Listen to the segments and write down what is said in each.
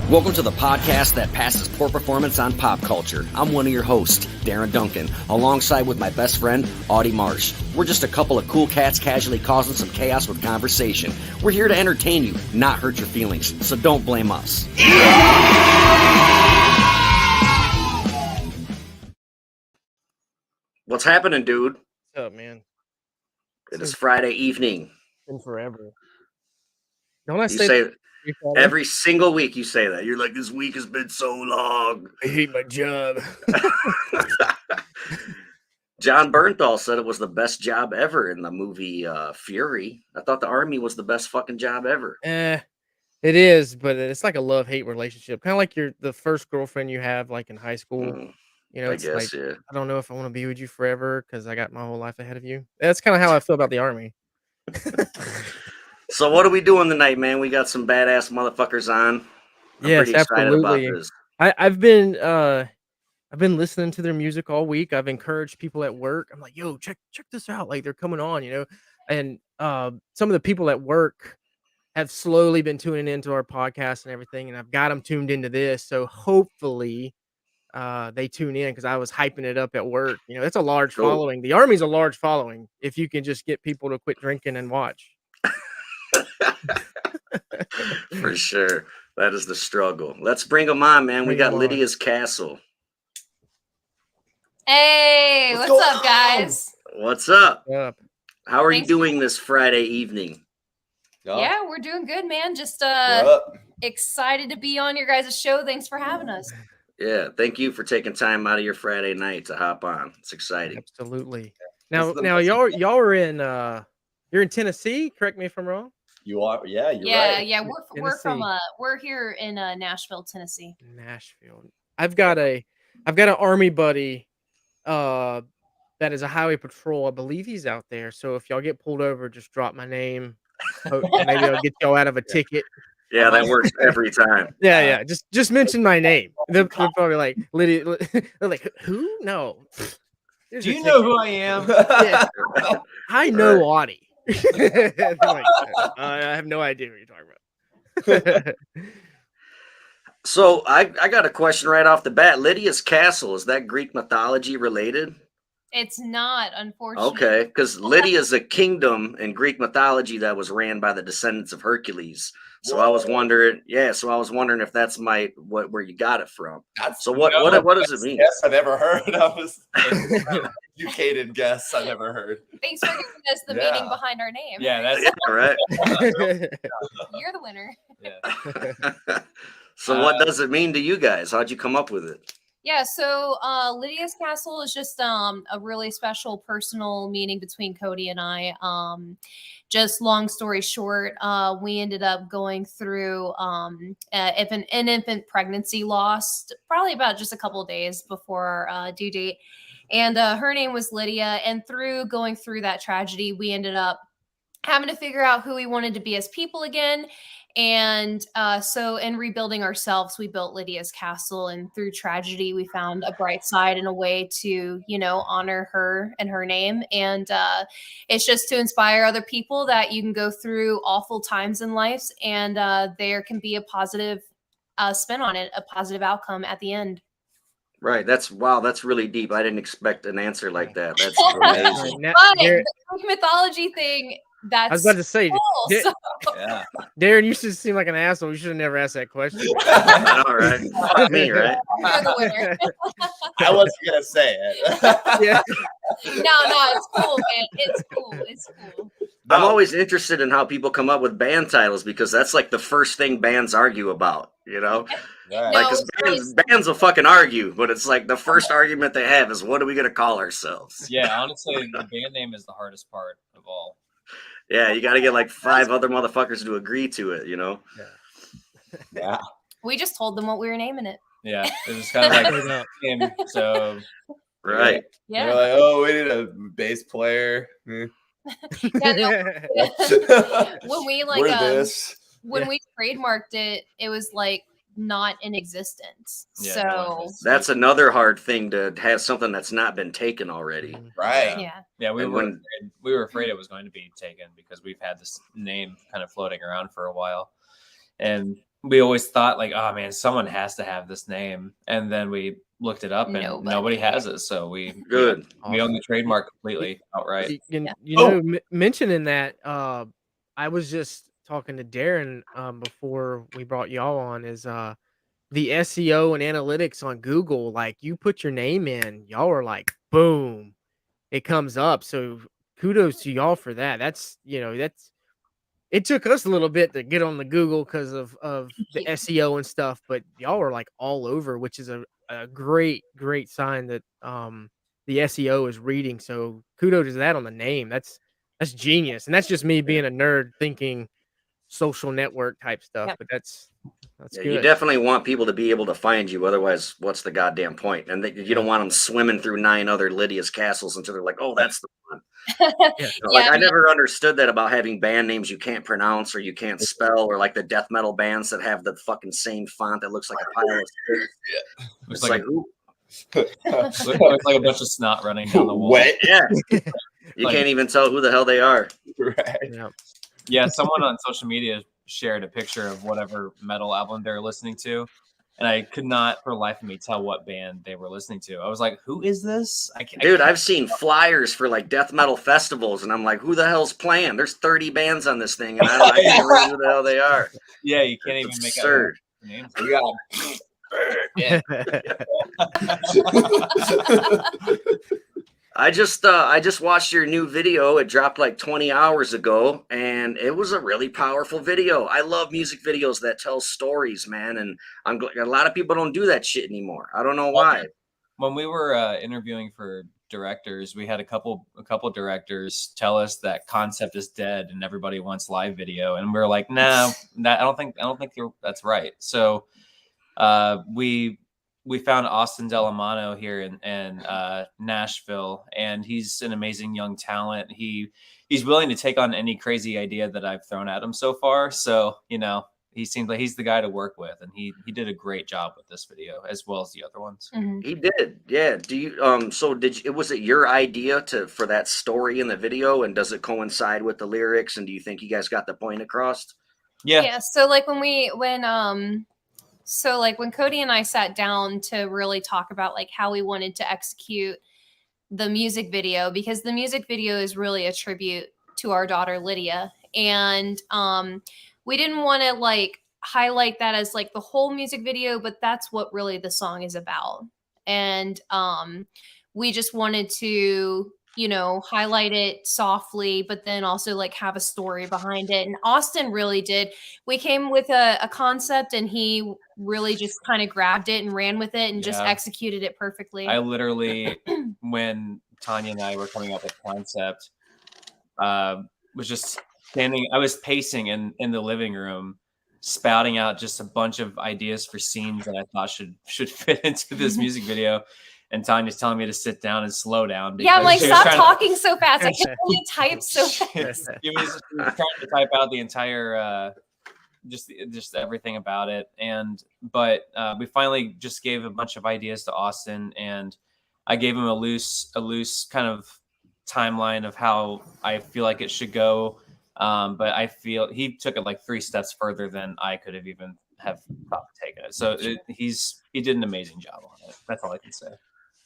Welcome to the podcast that passes poor performance on pop culture. I'm one of your hosts, Darren Duncan, alongside with my best friend, Audie Marsh. We're just a couple of cool cats casually causing some chaos with conversation. We're here to entertain you, not hurt your feelings, so don't blame us. What's happening, dude? What's up, man? It is Friday evening. It's been forever. Don't I You say every single week you say that. You're like, this week has been so long. I hate my job. John Bernthal said it was the best job ever in the movie Fury. I thought the Army was the best fucking job ever. It is, but it's like a love-hate relationship. Kind of like the first girlfriend you have like in high school. You know, I it's guess, like, yeah. I don't know if I want to be with you forever because I got my whole life ahead of you. That's kind of how I feel about the Army. So what are we doing tonight, man? We got some badass motherfuckers on. I'm Yes, pretty excited absolutely. about this. I've been listening to their music all week. I've encouraged people at work. I'm like, yo, check this out. Like, they're coming on, you know. And some of the people at work have slowly been tuning into our podcast and everything, and I've got them tuned into this. So hopefully they tune in because I was hyping it up at work. You know, it's a large following. The Army's a large following if you can just get people to quit drinking and watch. For sure. That is the struggle. Let's bring them on, man. We got Lydia's Castle. Hey, what's up, guys? What's up? How are Thanks you doing this Friday evening? Yeah, we're doing good, man. Just excited to be on your guys' show. Thanks for having us. Yeah, thank you for taking time out of your Friday night to hop on. It's exciting. Absolutely. Now y'all are in you're in Tennessee, correct me if I'm wrong? You are, yeah, you're right. Yeah, we're here in Nashville, Tennessee. Nashville. I've got an Army buddy that is a highway patrol. I believe he's out there. So if y'all get pulled over, just drop my name. Maybe I'll get y'all out of a ticket. Yeah, that works every time. Yeah. Just mention my name. They're probably like, Lydia. They're like, who? No. Do you know who I am? Yeah. I know Audie. Like, I have no idea what you're talking about. So I got a question right off the bat. Lydia's Castle, is that Greek mythology related? It's not, unfortunately. Okay, because Lydia's a kingdom in Greek mythology that was ran by the descendants of Hercules. So I was wondering, if that's where you got it from. What does it mean? Yes, I've ever heard. I was educated guess I've ever heard. Thanks for giving us the meaning behind our name. Yeah, that's right. You're the winner. Yeah. So what does it mean to you guys? How'd you come up with it? Yeah, so Lydia's Castle is just a really special personal meeting between Cody and I. Just long story short, we ended up going through an infant pregnancy loss, probably about just a couple of days before our due date. And her name was Lydia. And through going through that tragedy, we ended up having to figure out who we wanted to be as people again. And so in rebuilding ourselves, we built Lydia's Castle, and through tragedy, we found a bright side and a way to, honor her and her name. And it's just to inspire other people that you can go through awful times in life, and there can be a positive spin on it, a positive outcome at the end. Right. That's really deep. I didn't expect an answer like that. That's amazing. The Greek mythology thing. I was about to say, cool, yeah. Darren, you should seem like an asshole. You should have never asked that question. All right. Fuck me, right? You're the winner. I wasn't going to say it. Yeah. No, it's cool, man. It's cool. I'm always interested in how people come up with band titles because that's like the first thing bands argue about, Yeah. Like, bands will fucking argue, but it's like the first argument they have is, what are we going to call ourselves? Yeah, honestly, the band name is the hardest part of all. Yeah, you got to get like 5 other motherfuckers to agree to it, Yeah. We just told them what we were naming it. Yeah, it was kind of like him. So, right. Yeah. They're like, oh, we need a bass player. When we when we trademarked it, it was like not in existence. Yeah, so that's another hard thing to have something that's not been taken already. Right. Yeah, we were afraid it was going to be taken because we've had this name kind of floating around for a while. And we always thought like, oh man, someone has to have this name, and then we looked it up and nobody has it, so we Good. we own the trademark completely outright. Mentioning that, I was just talking to Darren before we brought y'all on. Is the SEO and analytics on Google? Like, you put your name in, y'all are like, boom, it comes up. So kudos to y'all for that. That's it took us a little bit to get on the Google because of the SEO and stuff, but y'all are like all over, which is a great sign that the SEO is reading. So kudos to that on the name. That's genius, and that's just me being a nerd thinking social network type stuff. Yep. But that's Yeah, good. you definitely want people to be able to find you. Otherwise, what's the goddamn point? And you don't want them swimming through 9 other Lydia's castles until they're like, oh, that's the one. Like, I never understood that about having band names you can't pronounce or you can't spell, or like the death metal bands that have the fucking same font that looks like a pile of shit. It's like who? Looks like a bunch of snot running down the wall. Wet. Yeah. You can't even tell who the hell they are. Right. Yeah, someone on social media shared a picture of whatever metal album they're listening to, and I could not for the life of me tell what band they were listening to. I was like, who is this? Dude, I've seen flyers for like death metal festivals, and I'm like, who the hell's playing? There's 30 bands on this thing, and I can't read who the hell they are. Yeah, you can't even make out the names. Yeah. I just watched your new video. It dropped like 20 hours ago, and it was a really powerful video. I love music videos that tell stories, man, and a lot of people don't do that shit anymore. I don't know why. When we were interviewing for directors, we had a couple directors tell us that concept is dead and everybody wants live video, and we were like, no, I don't think that's right. So we found Austin Delamano here in Nashville, and he's an amazing young talent. He's willing to take on any crazy idea that I've thrown at him so far. So, he seems like he's the guy to work with, and he did a great job with this video as well as the other ones. Mm-hmm. He did. Yeah. Do you so was it your idea for that story in the video, and does it coincide with the lyrics, and do you think you guys got the point across? Yeah. So like when Cody and I sat down to really talk about like how we wanted to execute the music video, because the music video is really a tribute to our daughter Lydia, and we didn't want to like highlight that as like the whole music video, but that's what really the song is about. And we just wanted to highlight it softly, but then also like have a story behind it. And Austin really did. We came with a concept, and he really just kind of grabbed it and ran with it and just executed it perfectly. I literally, when Tanya and I were coming up with concept, was just standing. I was pacing in the living room, spouting out just a bunch of ideas for scenes that I thought should fit into this music video. And Tanya's telling me to sit down and slow down. Yeah, I'm like, stop talking so fast. I can only type so fast. He was trying to type out the entire, just everything about it. But we finally just gave a bunch of ideas to Austin, and I gave him a loose kind of timeline of how I feel like it should go. But I feel he took it like 3 steps further than I could have even thought to take it. So he did an amazing job on it. That's all I can say.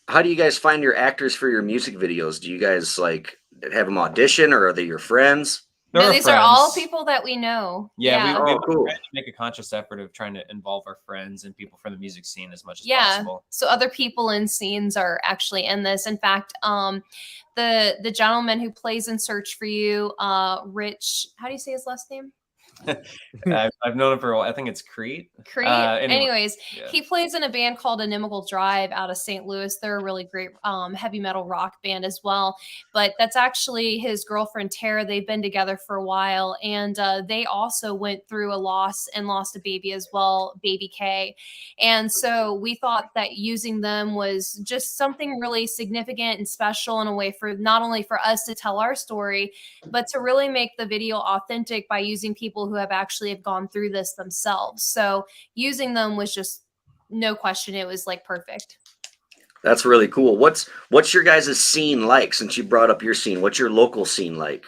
How do you guys find your actors for your music videos? Do you guys like have them audition, or are they your friends? No, these are all people that we know. Yeah. We cool. try to make a conscious effort of trying to involve our friends and people from the music scene as much as possible. So other people in scenes are actually in this. In fact, the gentleman who plays in Search for You, Rich, how do you say his last name? I've known him for a while. I think it's Crete. Anyways, he plays in a band called Inimical Drive out of St. Louis. They're a really great heavy metal rock band as well. But that's actually his girlfriend, Tara. They've been together for a while. And they also went through a loss and lost a baby as well, baby K. And so we thought that using them was just something really significant and special in a way for not only for us to tell our story, but to really make the video authentic by using people who have gone through this themselves. So using them was just no question. It was like perfect. That's really cool. What's your guys' scene like? Since you brought up your scene, what's your local scene like?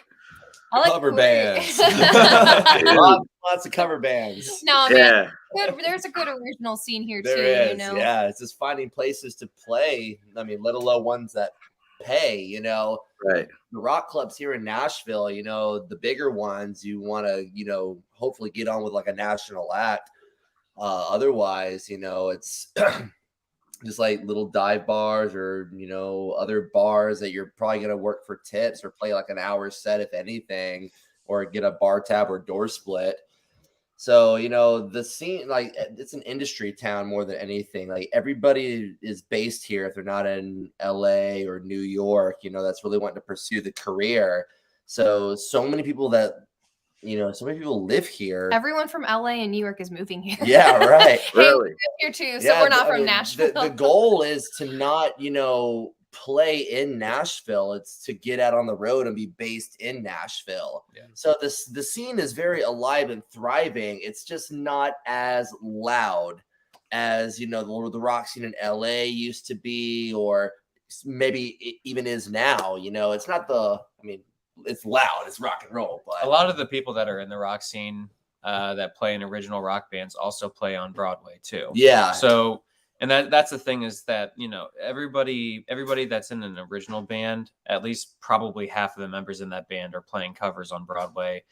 Cover bands. Lots of cover bands. No, Yeah. man, there's a good original scene here There too. is, You know, yeah. It's just finding places to play. I mean, let alone ones that pay. You know, Right. the rock clubs here in Nashville. You know, the bigger ones, you want to, hopefully get on with like a national act. Otherwise, it's just like little dive bars or other bars that you're probably gonna work for tips or play like an hour set if anything, or get a bar tab or door split. So, the scene, like, it's an industry town more than anything. Like, everybody is based here if they're not in LA or New York, that's really wanting to pursue the career. So many people live here. everyone from LA and New York is moving here. Yeah, right. Hey, Really? we live here too, so Yeah, we're not I from mean, Nashville. The goal is to not, play in Nashville. It's to get out on the road and be based in Nashville. Yeah. So the scene is very alive and thriving. It's just not as loud as the rock scene in LA used to be, or maybe it even is now. It's not it's loud, it's rock and roll, but A lot of the people that are in the rock scene that play in original rock bands also play on Broadway too. yeah. So, and that's the thing is that, everybody that's in an original band, at least probably half of the members in that band are playing covers on Broadway.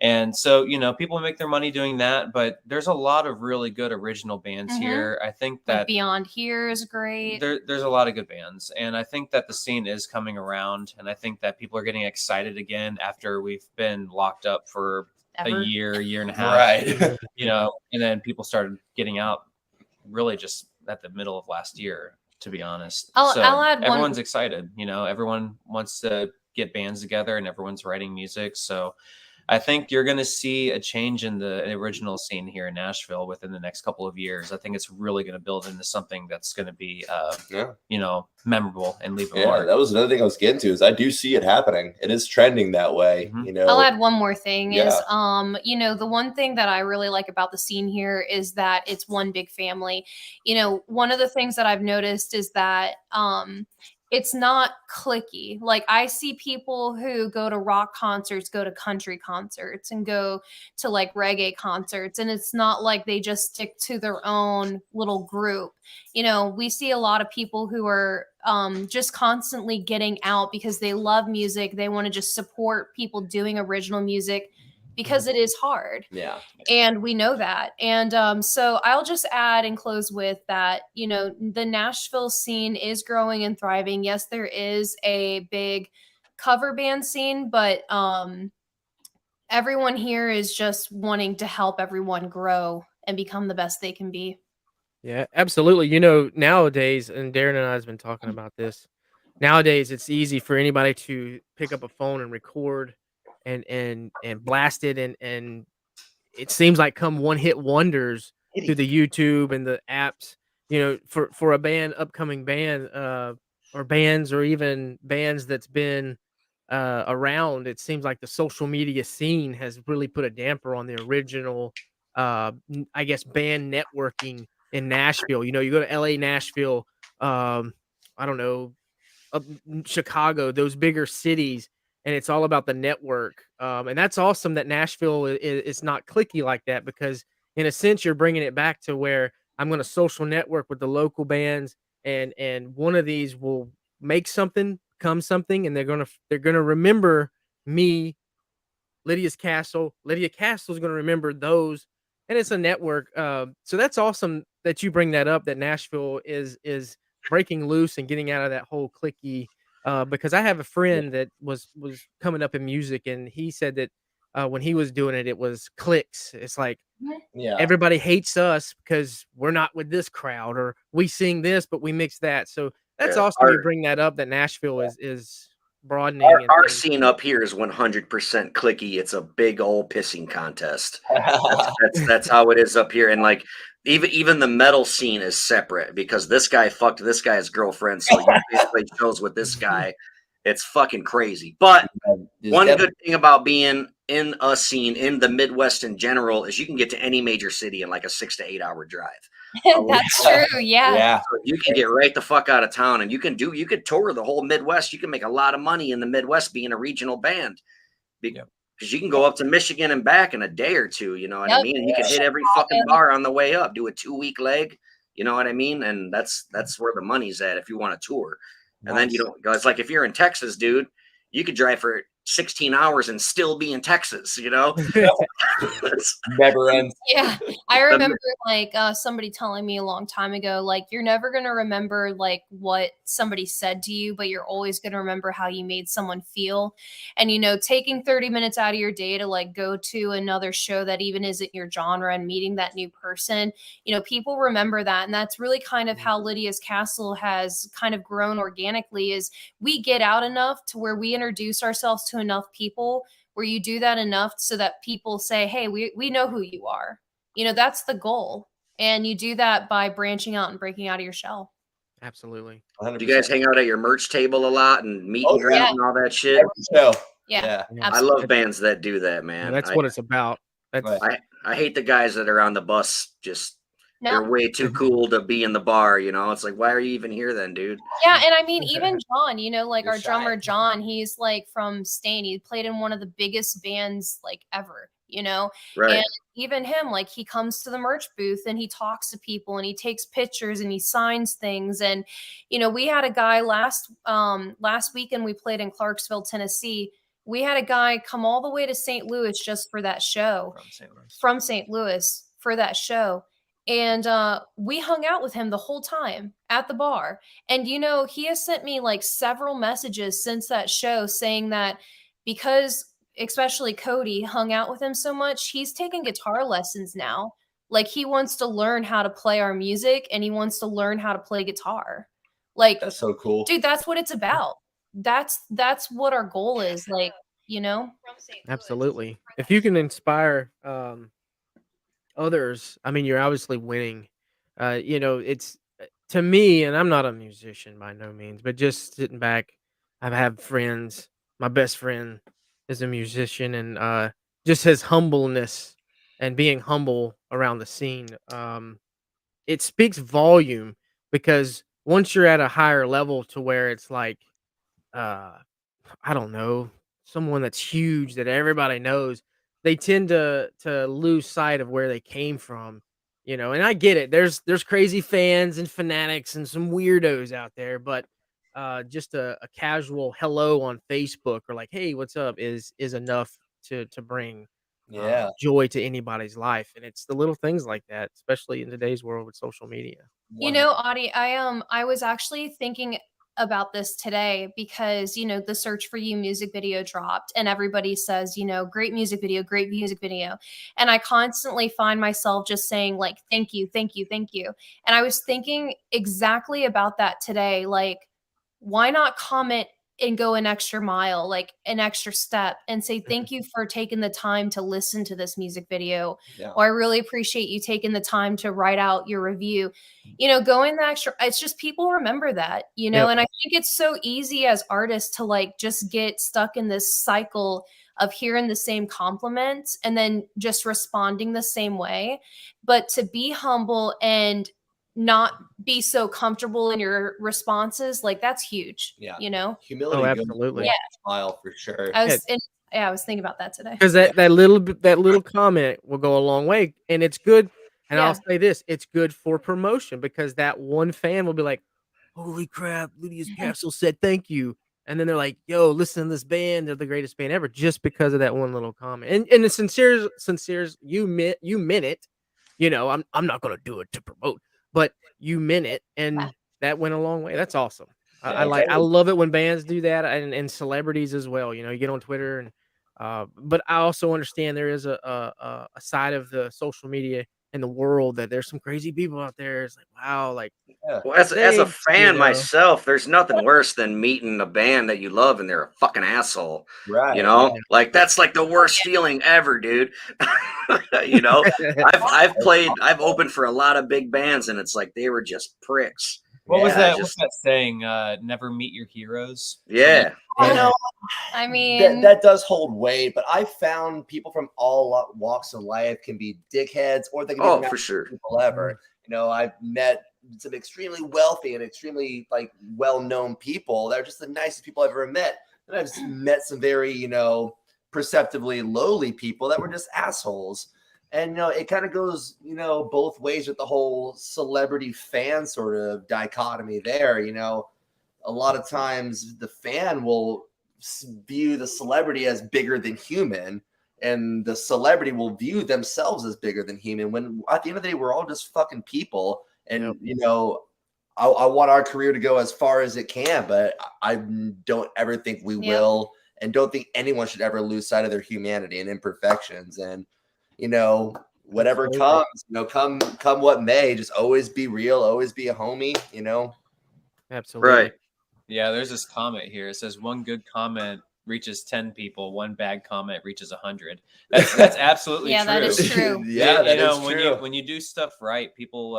And so, people make their money doing that, but there's a lot of really good original bands here. I think Like that Beyond Here is great. there's a lot of good bands, and I think that the scene is coming around, and I think that people are getting excited again after we've been locked up for Ever. a year and a half, Right. and then people started getting out really just at the middle of last year, to be honest. I'll add one- everyone's excited, everyone wants to get bands together and everyone's writing music. So I think you're going to see a change in the original scene here in Nashville within the next couple of years. I think it's really going to build into something that's going to be, memorable and leave a Yeah, mark. that was another thing I was getting to, is I do see it happening. It is trending that way, Mhm. I'll add one more thing is, Yeah. the one thing that I really like about the scene here is that it's one big family. One of the things that I've noticed is that, it's not clicky. Like, I see people who go to rock concerts, go to country concerts, and go to like reggae concerts. And it's not like they just stick to their own little group. We see a lot of people who are just constantly getting out because they love music. They want to just support people doing original music because it is hard. Yeah. And we know that. And so I'll just add and close with that, the Nashville scene is growing and thriving. Yes, there is a big cover band scene, but everyone here is just wanting to help everyone grow and become the best they can be. Yeah, absolutely. Nowadays, and Darren and I has been talking about this. Nowadays, it's easy for anybody to pick up a phone and record and blast it, and it seems like come one hit wonders through the YouTube and the apps. For a upcoming band, or bands, or even bands that's been around, it seems like the social media scene has really put a damper on the original, I guess, band networking in Nashville. You go to LA, Nashville, I don't know, Chicago, those bigger cities, and it's all about the network. And that's awesome that Nashville is not clicky like that, because in a sense you're bringing it back to where I'm going to social network with the local bands, and one of these will make something, come something, and they're gonna remember me, Lydia Castle's going to remember those, and it's a network. So that's awesome that you bring that up. That Nashville is breaking loose and getting out of that whole clicky. Because I have a friend that was coming up in music, and he said that when he was doing it, it was cliques. It's like Yeah. everybody hates us because we're not with this crowd, or we sing this but we mix that. So that's Yeah, awesome you bring that up. That Nashville is broadening. Our and scene up here is 100% clicky. It's a big old pissing contest. That's how it is up here. And like even the metal scene is separate, because this guy fucked this guy's girlfriend, so you basically shows with this guy. It's fucking crazy. But one good thing about being in a scene in the Midwest in general is you can get to any major city in like a 6 to 8 hour drive. That's true. Yeah. Yeah. So you can get right the fuck out of town, and you could tour the whole Midwest. You can make a lot of money in the Midwest being a regional band, because Because you can go up to Michigan and back in a day or two, you know what I Yep. mean? And you can hit every fucking bar on the way up, do a 2-week leg, you know what I mean? And that's where the money's at if you want to tour. And then you don't go. It's like if you're in Texas, dude, you could drive for 16 hours and still be in Texas, you know? Never ends. Yeah, I remember like somebody telling me a long time ago, like you're never gonna remember like what somebody said to you, but you're always gonna remember how you made someone feel. And you know, taking 30 minutes out of your day to like go to another show that even isn't your genre and meeting that new person, you know, people remember that, and that's really kind of how Lydia's Castle has kind of grown organically. Is we get out enough to where we introduce ourselves to enough people where you do that enough so that people say, hey, we know who you are. You know, that's the goal. And you do that by branching out and breaking out of your shell. Absolutely. 100%. Do you guys hang out at your merch table a lot and meet and greet yeah. and all that shit? Every show. Yeah, Yeah. I absolutely. love bands that do that, Yeah, man. that's what it's about. That's Right. I hate the guys that are on the bus just they're No. way too cool to be in the bar, you know. It's like, why are you even here then, dude? Yeah, and I mean, even John, you know, like You're our drummer shy. John, he's like from Stain. He played in one of the biggest bands like ever, you know. Right. And even him, like he comes to the merch booth and he talks to people and he takes pictures and he signs things. And you know, we had a guy last weekend we played in Clarksville, Tennessee. We had a guy come all the way to St. Louis just for that show. From St. Louis for that show. And we hung out with him the whole time at the bar. And, you know, he has sent me like several messages since that show saying that because especially Cody hung out with him so much, he's taking guitar lessons now. Like he wants to learn how to play our music and he wants to learn how to play guitar. Like, That's so cool. dude, that's what it's about. That's what our goal is. Like, you know? absolutely. If you can inspire others, I mean, you're obviously winning. You know, it's to me, and I'm not a musician by no means, but just sitting back, I've had friends. My best friend is a musician, and just his humbleness and being humble around the scene, it speaks volume because once you're at a higher level to where it's like, uh, I don't know, someone that's huge that everybody knows, they tend to lose sight of where they came from, you know. And I get it. There's crazy fans and fanatics and some weirdos out there, but just a casual hello on Facebook or like, hey, what's up is enough to bring Yeah. joy to anybody's life. And it's the little things like that, especially in today's world with social media. You know, Audie, I was actually thinking about this today because, you know, the Search for You music video dropped and everybody says, you know, great music video, great music video. And I constantly find myself just saying like, thank you, thank you, thank you. And I was thinking exactly about that today. Like, why not comment and go an extra mile, like an extra step and say, thank you for taking the time to listen to this music video. Yeah. Or I really appreciate you taking the time to write out your review. You know, going the extra, it's just people remember that, you know, Yep. and I think it's so easy as artists to like just get stuck in this cycle of hearing the same compliments and then just responding the same way. But to be humble and not be so comfortable in your responses, like that's huge. Yeah. You know, Humility Oh, goes absolutely. with a smile for sure. I was thinking about that today. Because that little comment will go a long way, and it's good. And Yeah. I'll say this: it's good for promotion because that one fan will be like, "Holy crap! Lydia's Castle said thank you," and then they're like, "Yo, listen to this band; they're the greatest band ever," just because of that one little comment. And the sincere, you meant it. You know, I'm not gonna do it to promote, but you meant it, and that went a long way. That's awesome. I love it when bands do that, and celebrities as well. You know, you get on Twitter and. But I also understand there is a side of the social media in the world that there's some crazy people out there. It's like, wow, like, Well, as a thanks, fan you know. myself, there's nothing worse than meeting a band that you love and they're a fucking asshole. Right. You know, Yeah. like that's like the worst feeling ever, dude. You know, I've opened for a lot of big bands and it's like they were just pricks. What was Yeah, that? What's that saying? Never meet your heroes. Yeah. You know, I mean, that does hold weight, but I found people from all walks of life can be dickheads, or they can be the Oh, for nicest sure. people ever. You know, I've met some extremely wealthy and extremely like well-known people that are just the nicest people I've ever met. And I've met some very, you know, perceptively lowly people that were just assholes. And it kind of goes, both ways with the whole celebrity fan sort of dichotomy there. A lot of times the fan will view the celebrity as bigger than human, and the celebrity will view themselves as bigger than human, when at the end of the day, we're all just fucking people. And, I want our career to go as far as it can, but I don't ever think we will, and don't think anyone should ever lose sight of their humanity and imperfections. And, whatever comes, come what may, just always be real, always be a homie, Absolutely. Right. Yeah, there's this comment here. It says one good comment reaches 10 people, one bad comment reaches 100. That's absolutely true. That is true. Yeah, that is when true. when you do stuff right, people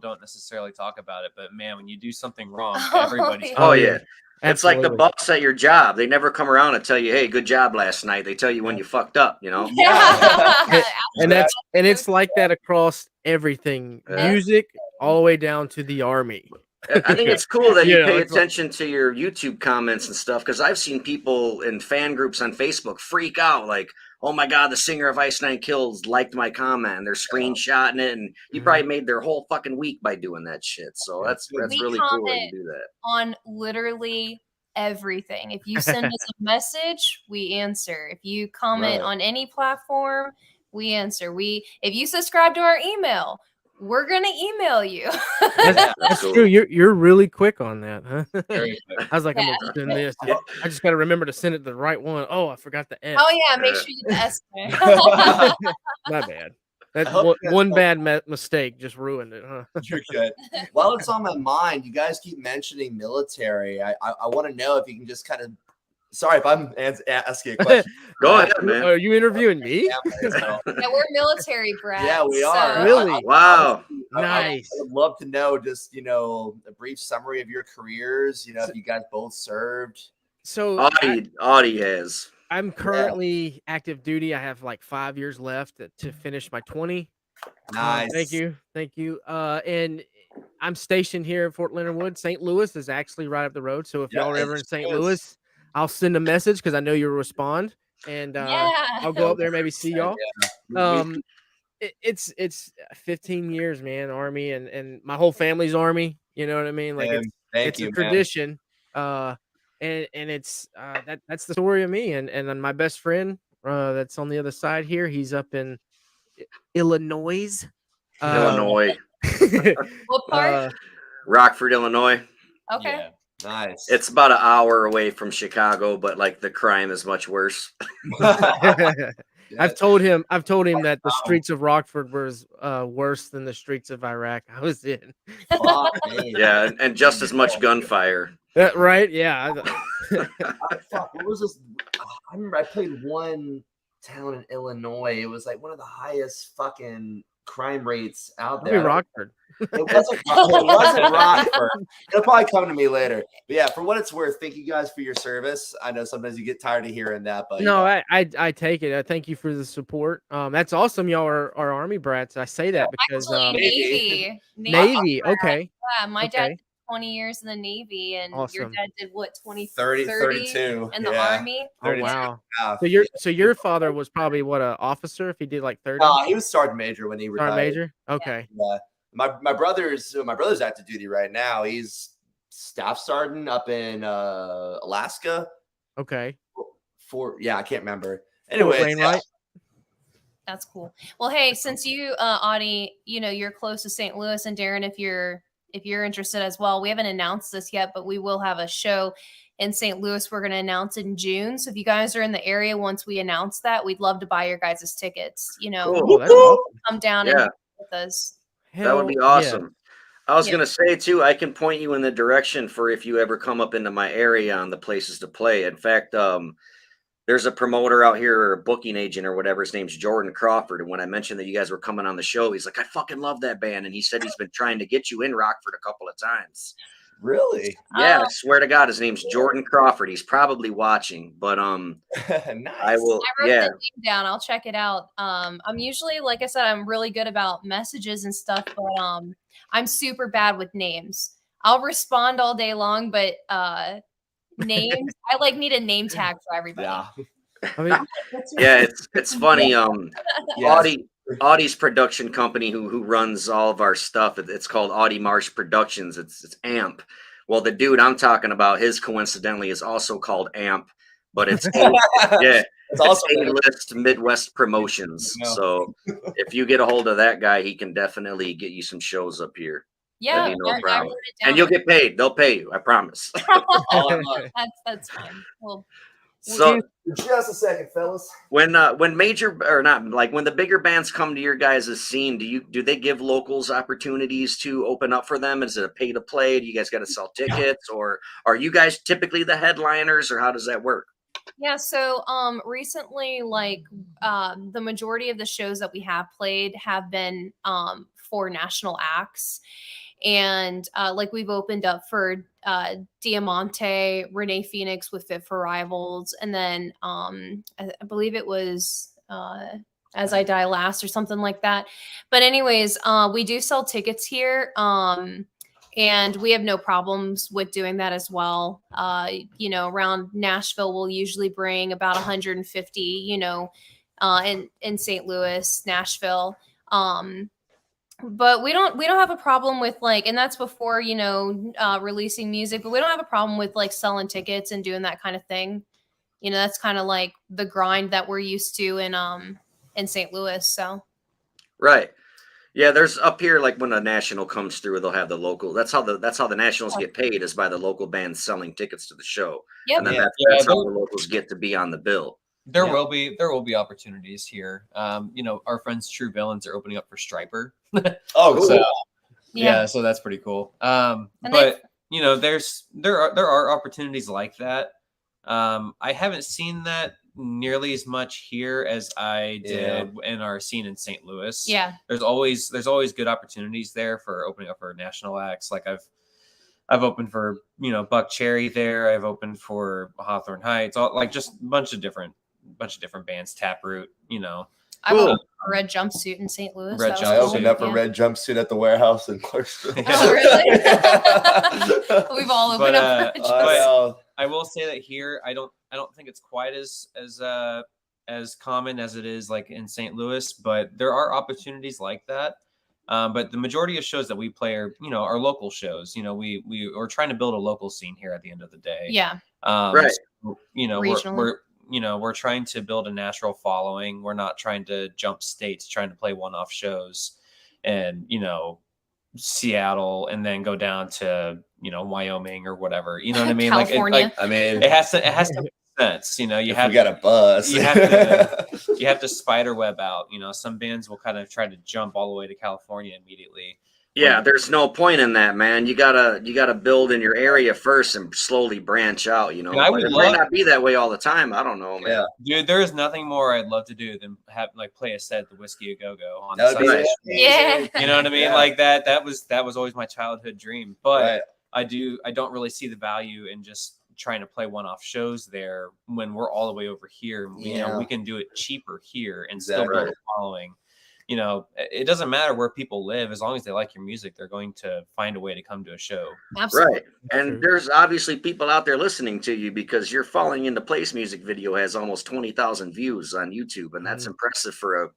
don't necessarily talk about it, but man, when you do something wrong, everybody's Oh yeah. It's like the Absolutely. boss at your job. They never come around and tell you, "Hey, good job last night." They tell you when you fucked up, Yeah. And it's like that across everything, music all the way down to the army. I think it's cool that you Yeah, pay it's like- attention to your YouTube comments and stuff, because I've seen people in fan groups on Facebook freak out like, "Oh my God, the singer of Ice Nine Kills liked my comment," and they're screenshotting it, and you probably made their whole fucking week by doing that shit. So that's We really cool that you comment do that. on literally everything. If you send us a message, we answer. If you comment on any platform, we answer. If you subscribe to our email, we're gonna email you. That's cool. true. You're really quick on that, huh? Very quick. I was like, I'm gonna send this. I just gotta remember to send it to the right one. Oh, I forgot the S. Oh yeah, make sure you get the S there. My bad. That I hope one, you guys one don't- bad mistake just ruined it, huh? You're good. While it's on my mind, you guys keep mentioning military. I want to know if you can just kind of. Sorry if I'm asking a question. Go ahead, man. Are you interviewing me? Yeah, we're military brats. Yeah, we are. so- Really? Wow. Nice. I would love to know just a brief summary of your careers. If you guys both served. So Audie has. I'm currently active duty. I have like 5 years left to finish my 20. Nice. Thank you. And I'm stationed here in Fort Leonard Wood. St. Louis is actually right up the road. So if y'all are ever in St. Louis, I'll send a message because I know you'll respond, and I'll go up there, maybe see y'all. It's 15 years, man, Army, and my whole family's Army. You know what I mean? Like it's a tradition. And it's that's the story of me. And then my best friend that's on the other side here, he's up in Illinois. Illinois. What part? Rockford, Illinois. Okay. Yeah. Nice. It's about an hour away from Chicago, but like the crime is much worse. I've told him that the streets of Rockford was worse than the streets of Iraq I was in. Yeah, and just as much gunfire. Right? Yeah. What was this? I remember I played one town in Illinois. It was like one of the highest fucking crime rates out Maybe there. Rockford. It wasn't Rockford. It'll probably come to me later. But yeah, for what it's worth, thank you guys for your service. I know sometimes you get tired of hearing that, but No, I take it. I thank you for the support. That's awesome. Y'all are Army brats. I say that because Actually, Navy. Okay. Yeah, my Okay. dad did 20 years in the Navy, and your Awesome. dad did what, 30, 32 in the yeah. Army? Oh 32 wow. and a half. So your father was probably what, an officer if he did like 30? No, he was sergeant major when he retired. Sergeant major? Okay. Yeah. My brother's active duty right now. He's staff sergeant up in Alaska. Okay. I can't remember. Anyway, Wainwright? That's cool. Well, hey, since you, Audie, you're close to St. Louis, and Darren, if you're interested as well, we haven't announced this yet, but we will have a show in St. Louis. We're going to announce in June. So if you guys are in the area, once we announce that, we'd love to buy your guys' tickets. Cool. That's awesome. Come down Yeah. and with us. That would be Hell awesome. I was Yeah. going to say, too, I can point you in the direction for if you ever come up into my area on the places to play. In fact, there's a promoter out here, or a booking agent or whatever. His name's Jordan Crawford. And when I mentioned that you guys were coming on the show, he's like, I fucking love that band. And he said he's been trying to get you in Rockford a couple of times. really? Yeah, Oh. I swear to God, his name's Jordan Crawford. He's probably watching, but Nice. I will. I wrote Yeah, the name down. I'll check it out. I'm usually, like I said, I'm really good about messages and stuff, but I'm super bad with names. I'll respond all day long, but names, I need a name tag for everybody. Yeah. I mean, That's Yeah, right. it's funny. Yes. Audie's production company who runs all of our stuff. It's called Audie Marsh Productions. It's AMP. Well, the dude I'm talking about, his coincidentally is also called AMP, but it's yeah, It's it's also A-list Midwest Promotions. No. So if you get a hold of that guy, he can definitely get you some shows up here. Yeah, That'd be no I problem. wrote it down. And you'll get paid. They'll pay you. I promise. That's fine. Well, So just a second, fellas. when major or not like when the bigger bands come to your guys' scene, do they give locals opportunities to open up for them? Is it a pay to play? Do you guys got to sell tickets, or are you guys typically the headliners, or how does that work? yeah, so recently, like the majority of the shows that we have played have been for national acts. And like we've opened up for Diamante, Renee Phoenix with Fit for Rivals, and then I believe it was As I Die Last or something like that. But anyways, we do sell tickets here. And we have no problems with doing that as well. Around Nashville, we'll usually bring about 150, in St. Louis, Nashville. But we don't have a problem with and that's before releasing music, but we don't have a problem with selling tickets and doing that kind of thing. That's kind of like the grind that we're used to in St. Louis. So Right. Yeah, there's up here like when a national comes through, they'll have the local. That's how the nationals get paid, is by the local bands selling tickets to the show. Yep. And then Yeah. that's how the locals get to be on the bill. There will be opportunities here. Our friends True Villains are opening up for Striper. Oh, cool. So, yeah, so that's pretty cool. But there are opportunities like that. I haven't seen that nearly as much here as I did in our scene in St. Louis. Yeah. There's always good opportunities there for opening up for national acts. Like I've opened for Buck Cherry there. I've opened for Hawthorne Heights. Just a bunch of different bands. Taproot. I bought a red jumpsuit in St. Louis. Red That was I jumpsuit. opened up a red jumpsuit at the warehouse in Clarksville. Oh, really? We've all opened up red jumpsuits. I will say that here, I don't think it's quite as common as it is like in St. Louis, but there are opportunities like that. But the majority of shows that we play are local shows. We're trying to build a local scene here at the end of the day. Yeah. Right. So, Regionally. we're trying to build a natural following. We're not trying to jump states, trying to play one-off shows and, Seattle and then go down to, Wyoming or whatever. You know what I mean? California. It has to make sense. You got a bus. you have to spider web out. Some bands will kind of try to jump all the way to California immediately. Yeah, there's no point in that, man. You gotta build in your area first and slowly branch out. I But would it might not be that way all the time. I don't know, man. Yeah. Dude, there is nothing more I'd love to do than have play a set at the Whiskey A Go Go on That would be Sunday. Yeah. You know what I mean? Yeah. Like that was always my childhood dream. But Right. I don't really see the value in just trying to play one-off shows there when we're all the way over here. Yeah. We can do it cheaper here and Exactly. still build a following. It doesn't matter where people live, as long as they like your music, they're going to find a way to come to a show. Absolutely. Right. And there's obviously people out there listening to you, because your Falling Into Place music video has almost 20,000 views on YouTube, and that's impressive for a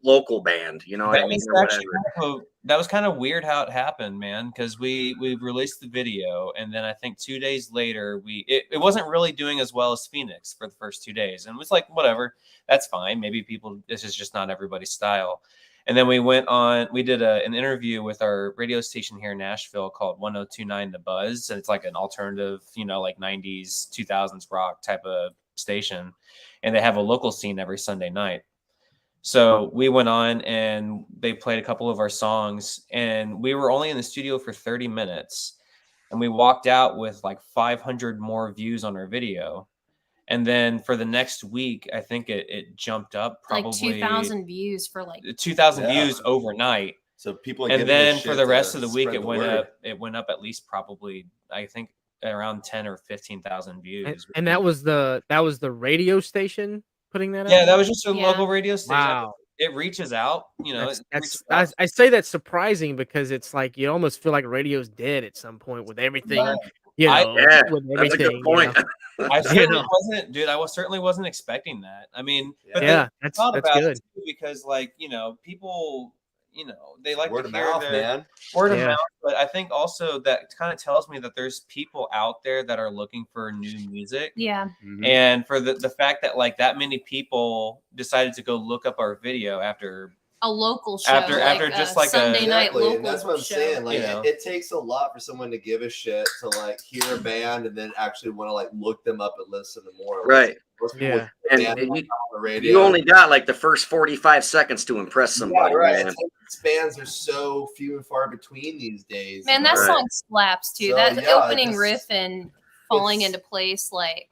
local band. You know what I mean? Or whatever. That was kind of weird how it happened, man, because we released the video, and then I think 2 days later it wasn't really doing as well as Phoenix for the first 2 days, and it was like, whatever, that's fine. Maybe this is just not everybody's style. And then we did an interview with our radio station here in Nashville called 1029 The Buzz, and it's like an alternative, like 90s 2000s rock type of station, and they have a local scene every Sunday night. So we went on and they played a couple of our songs, and we were only in the studio for 30 minutes, and we walked out with like 500 more views on our video. And then for the next week, I think it jumped up probably like 2,000 views for 2,000 views overnight. So people, and then for the rest of the week, it went up. It went up at least probably, I think, around 10 or 15,000 views. And that was the radio station putting that out? Yeah, that was just a local radio station. Wow. It reaches out, I say that's surprising, because it's like you almost feel like radio's dead at some point with everything You I- know, Yeah, with that's a good everything, you point. know. I certainly know. wasn't, dude. Certainly wasn't expecting that. I mean, but Yeah, they thought that's about good. it too, because, like, people, they like Word to of hear mouth, their man. word of Yeah. mouth. But I think also that kind of tells me that there's people out there that are looking for new music. Yeah. Mhm. And for the fact that, like, that many people decided to go look up our video after A local show, after like just a like Sunday night Exactly, local and that's what I'm show. saying. Like, You know. it takes a lot for someone to give a shit to like hear a band and then actually want to like look them up and listen to more. Right. Most people Yeah. hear a And band you, on the radio. you only got like the first 45 seconds to impress somebody, Yeah, right. man. Attention spans are so few and far between these days. Man, that Right. song slaps too. So, That yeah, opening just- riff and falling it's- into place, like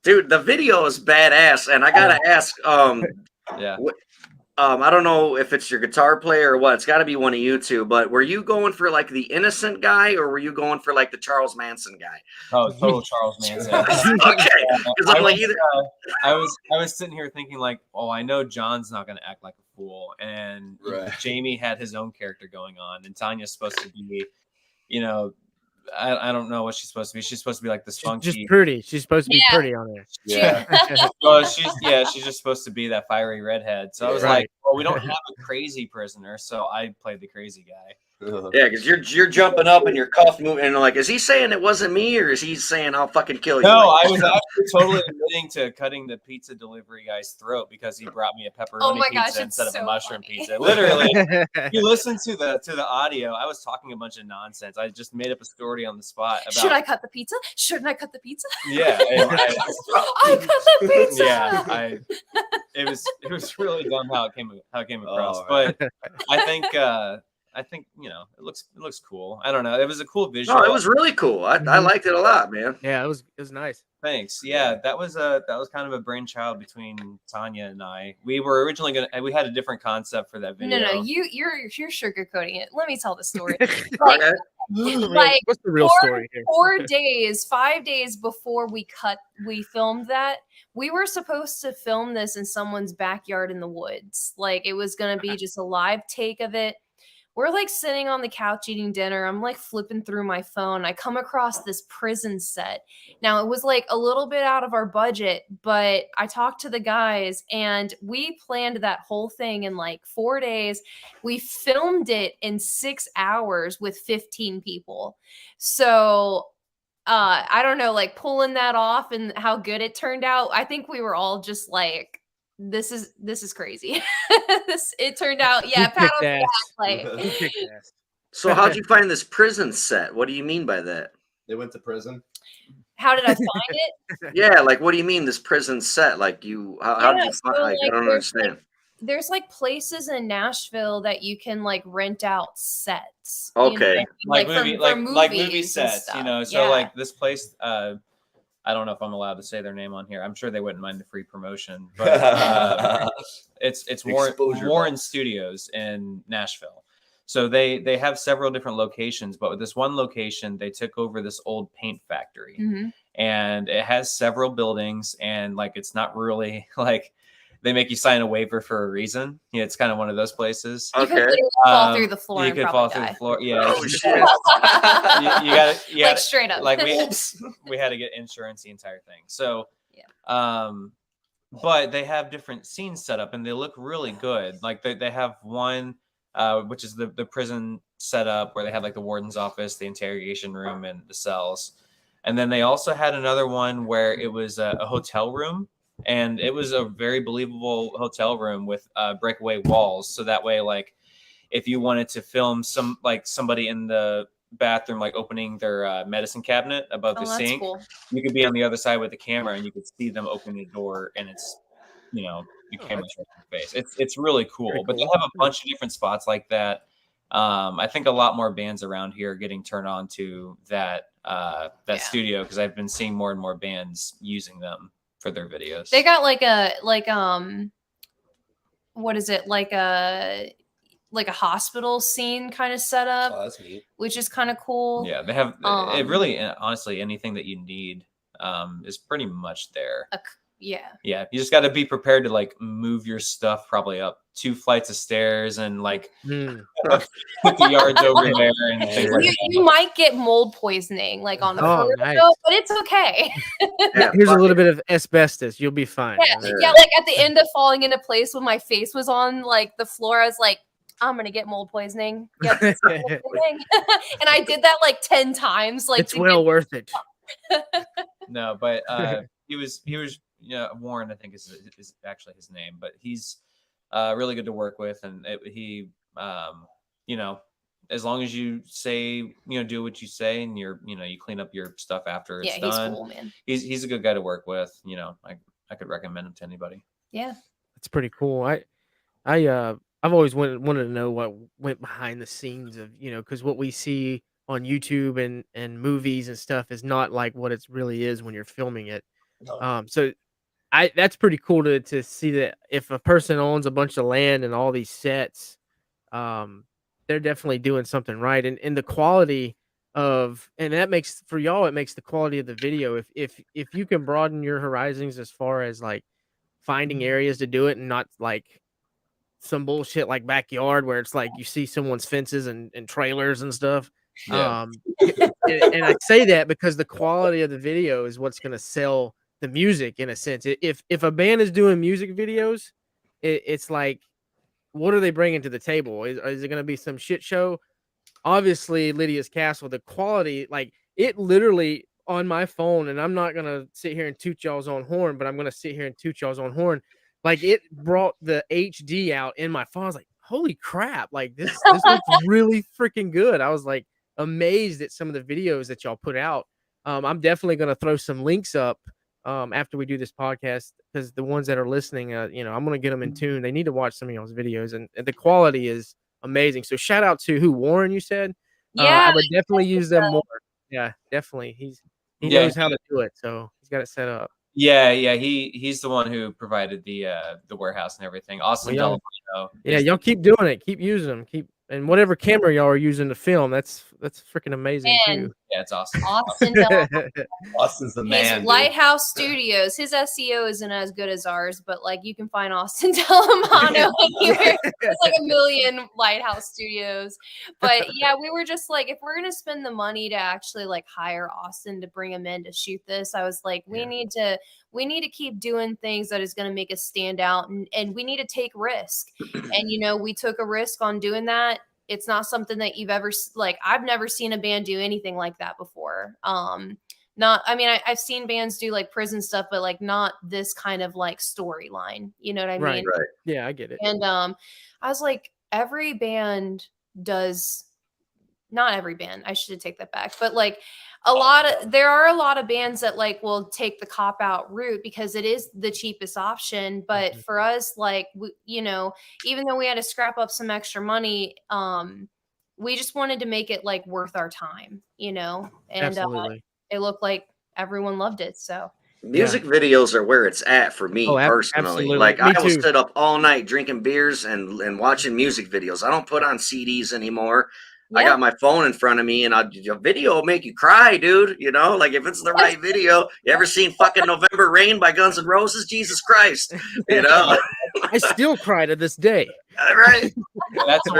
Dude, the video is badass, and I gotta ask, yeah. I don't know if it's your guitar player or what. It's got to be one of you two. But were you going for like the innocent guy, or were you going for like the Charles Manson guy? Oh, total Charles Manson. Okay, because I'm like either. I was sitting here thinking, like, oh, I know John's not going to act like a fool, and Right. Jamie had his own character going on, and Tanya's supposed to be, I don't know what she's supposed to be. She's supposed to be like this She's funky. just pretty. She's supposed to be Yeah. pretty on there. Yeah. Well, she's just supposed to be that fiery redhead. So I was Right. like, well, we don't have a crazy prisoner, so I played the crazy guy. Yeah, because you're jumping up and your cuff moving, and like, is he saying it wasn't me, or is he saying I'll fucking kill you? No, Like, I was actually totally admitting to cutting the pizza delivery guy's throat because he brought me a pepperoni Oh my gosh, pizza it's instead of a so mushroom funny. pizza. Literally, if you listen to the audio, I was talking a bunch of nonsense. I just made up a story on the spot about should I cut the pizza? Shouldn't I cut the pizza? yeah, and I cut the pizza. yeah. It was really dumb how it came across, Oh, but I think it looks cool. I don't know. It was a cool visual. no, it was really cool. I liked it a lot, man. Yeah, it was nice. Thanks. Yeah, that was kind of a brainchild between Tanya and I. We were originally we had a different concept for that video. No, you're sugarcoating it. Let me tell the story. Okay. Like What's the real story here? 5 days before we filmed that, we were supposed to film this in someone's backyard in the woods. Like it was gonna be just a live take of it. We're like sitting on the couch eating dinner. I'm like flipping through my phone. I come across this prison set. Now it was like a little bit out of our budget, but I talked to the guys and we planned that whole thing in like 4 days. We filmed it in 6 hours with 15 people. So I don't know, like pulling that off and how good it turned out. I think we were all just like, this is crazy. It turned out, yeah, pat on the back, like You kicked ass. So how'd you find this prison set? What do you mean by that? They went to prison. how did I find it? Yeah, like what do you mean this prison set? Like how did Yeah, you find? so, Like, I like, don't there's, understand. There's like places in Nashville that you can like rent out sets. Okay. like for movie movies and sets, stuff. So Yeah. like this place, I don't know if I'm allowed to say their name on here. I'm sure they wouldn't mind the free promotion, but it's Exposure Warren box. Studios in Nashville. So they have several different locations, but with this one location, they took over this old paint factory, Mhm. and it has several buildings, and like it's not really like they make you sign a waiver for a reason. Yeah, it's kind of one of those places. You could Okay. literally fall through the floor You and could probably fall through die. the floor. Yeah, Oh, it's- shit. you gotta Like straight up. like we had to get insurance the entire thing. So Yeah. but they have different scenes set up and they look really good. Like they have one which is the prison setup where they had like the warden's office, the interrogation room, and the cells. And then they also had another one where it was a hotel room, and it was a very believable hotel room with breakaway walls. So that way, like if you wanted to film somebody in the bathroom, like opening their medicine cabinet above Oh, the that's sink, cool. you could be on the other side with the camera and you could see them open the door, and it's the Oh, camera's right in your face. It's really cool. Pretty But they cool. have a bunch of different spots like that. I think a lot more bands around here are getting turned on to that Yeah. studio, because I've been seeing more and more bands using them for their videos. They got what is it, like a hospital scene kind of set up, Oh, that's neat. which is kind of cool. Yeah, they have it Um, really honestly anything that you need is pretty much there. Yeah. Yeah, you just got to be prepared to like move your stuff probably up 2 flights of stairs and like 50 yards over there and things like that. You might get mold poisoning like on the Oh, first nice. go, but it's okay. Here's a little bit of asbestos. You'll be fine. Yeah, like at the end of falling into place when my face was on like the floor, I was like, I'm gonna get mold poisoning. Yep, it's mold poisoning. And I did that like 10 times. Like It's well worth it. No, but he was Warren, I think is actually his name, but he's really good to work with, and he you know, as long as you say, do what you say, and you clean up your stuff after it's done. He's cool, man. He's a good guy to work with. I could recommend him to anybody. Yeah, it's pretty cool. I've always wanted to know what went behind the scenes of, because what we see on YouTube and movies and stuff is not like what it really is when you're filming it. So that's pretty cool to see that if a person owns a bunch of land and all these sets, they're definitely doing something right. And the quality and that makes for y'all, it makes the quality of the video. If you can broaden your horizons as far as like finding areas to do it and not like some bullshit like backyard where it's like you see someone's fences and trailers and stuff. Yeah. And I say that because the quality of the video is what's going to sell the music in a sense. If a band is doing music videos, it's like, what are they bringing to the table? Is it going to be some shit show? Obviously, Lydia's Castle, the quality, like it literally on my phone, and I'm not going to sit here and toot y'all's own horn, but I'm going to sit here and toot y'all's own horn. Like it brought the HD out in my phone. I was like, holy crap. Like this looks really freaking good. I was like amazed at some of the videos that y'all put out. I'm definitely going to throw some links up after we do this podcast, because the ones that are listening, I'm going to get them in tune. They need to watch some of y'all's videos, and the quality is amazing. So shout out to Warren, you said? yeah. I would definitely use them more. Yeah, definitely. He knows how to do it. So he's got it set up. Yeah. He's the one who provided the warehouse and everything. Austin Delano. Yeah, y'all keep doing it. Keep using them. And whatever camera y'all are using to film, that's freaking amazing too. Yeah, it's awesome. Austin's the man. His Lighthouse Studios. His SEO isn't as good as ours, but like you can find Austin Delamano anywhere. There's like 1 million Lighthouse Studios. But yeah, we were just like, if we're gonna spend the money to actually like hire Austin to bring him in to shoot this, I was like, we need to keep doing things that is going to make us stand out, and we need to take risk. And we took a risk on doing that. It's not something that you've ever I've never seen a band do anything like that before. I've seen bands do like prison stuff, but like not this kind of like storyline. You know what I mean? Right. Yeah, I get it. And I was like, every band does. Not every band. I should take that back. But like there are a lot of bands that like will take the cop out route because it is the cheapest option. But for us, like, even though we had to scrap up some extra money, we just wanted to make it like worth our time, and it looked like everyone loved it. So music videos are where it's at for me personally. Absolutely. Like Me I will too. sit up all night drinking beers and watching music videos. I don't put on CDs anymore. yeah. I got my phone in front of me, and a video will make you cry, dude. Like if it's the right video. You ever seen fucking November Rain by Guns N' Roses? Jesus Christ, I still cry to this day. Right. That's the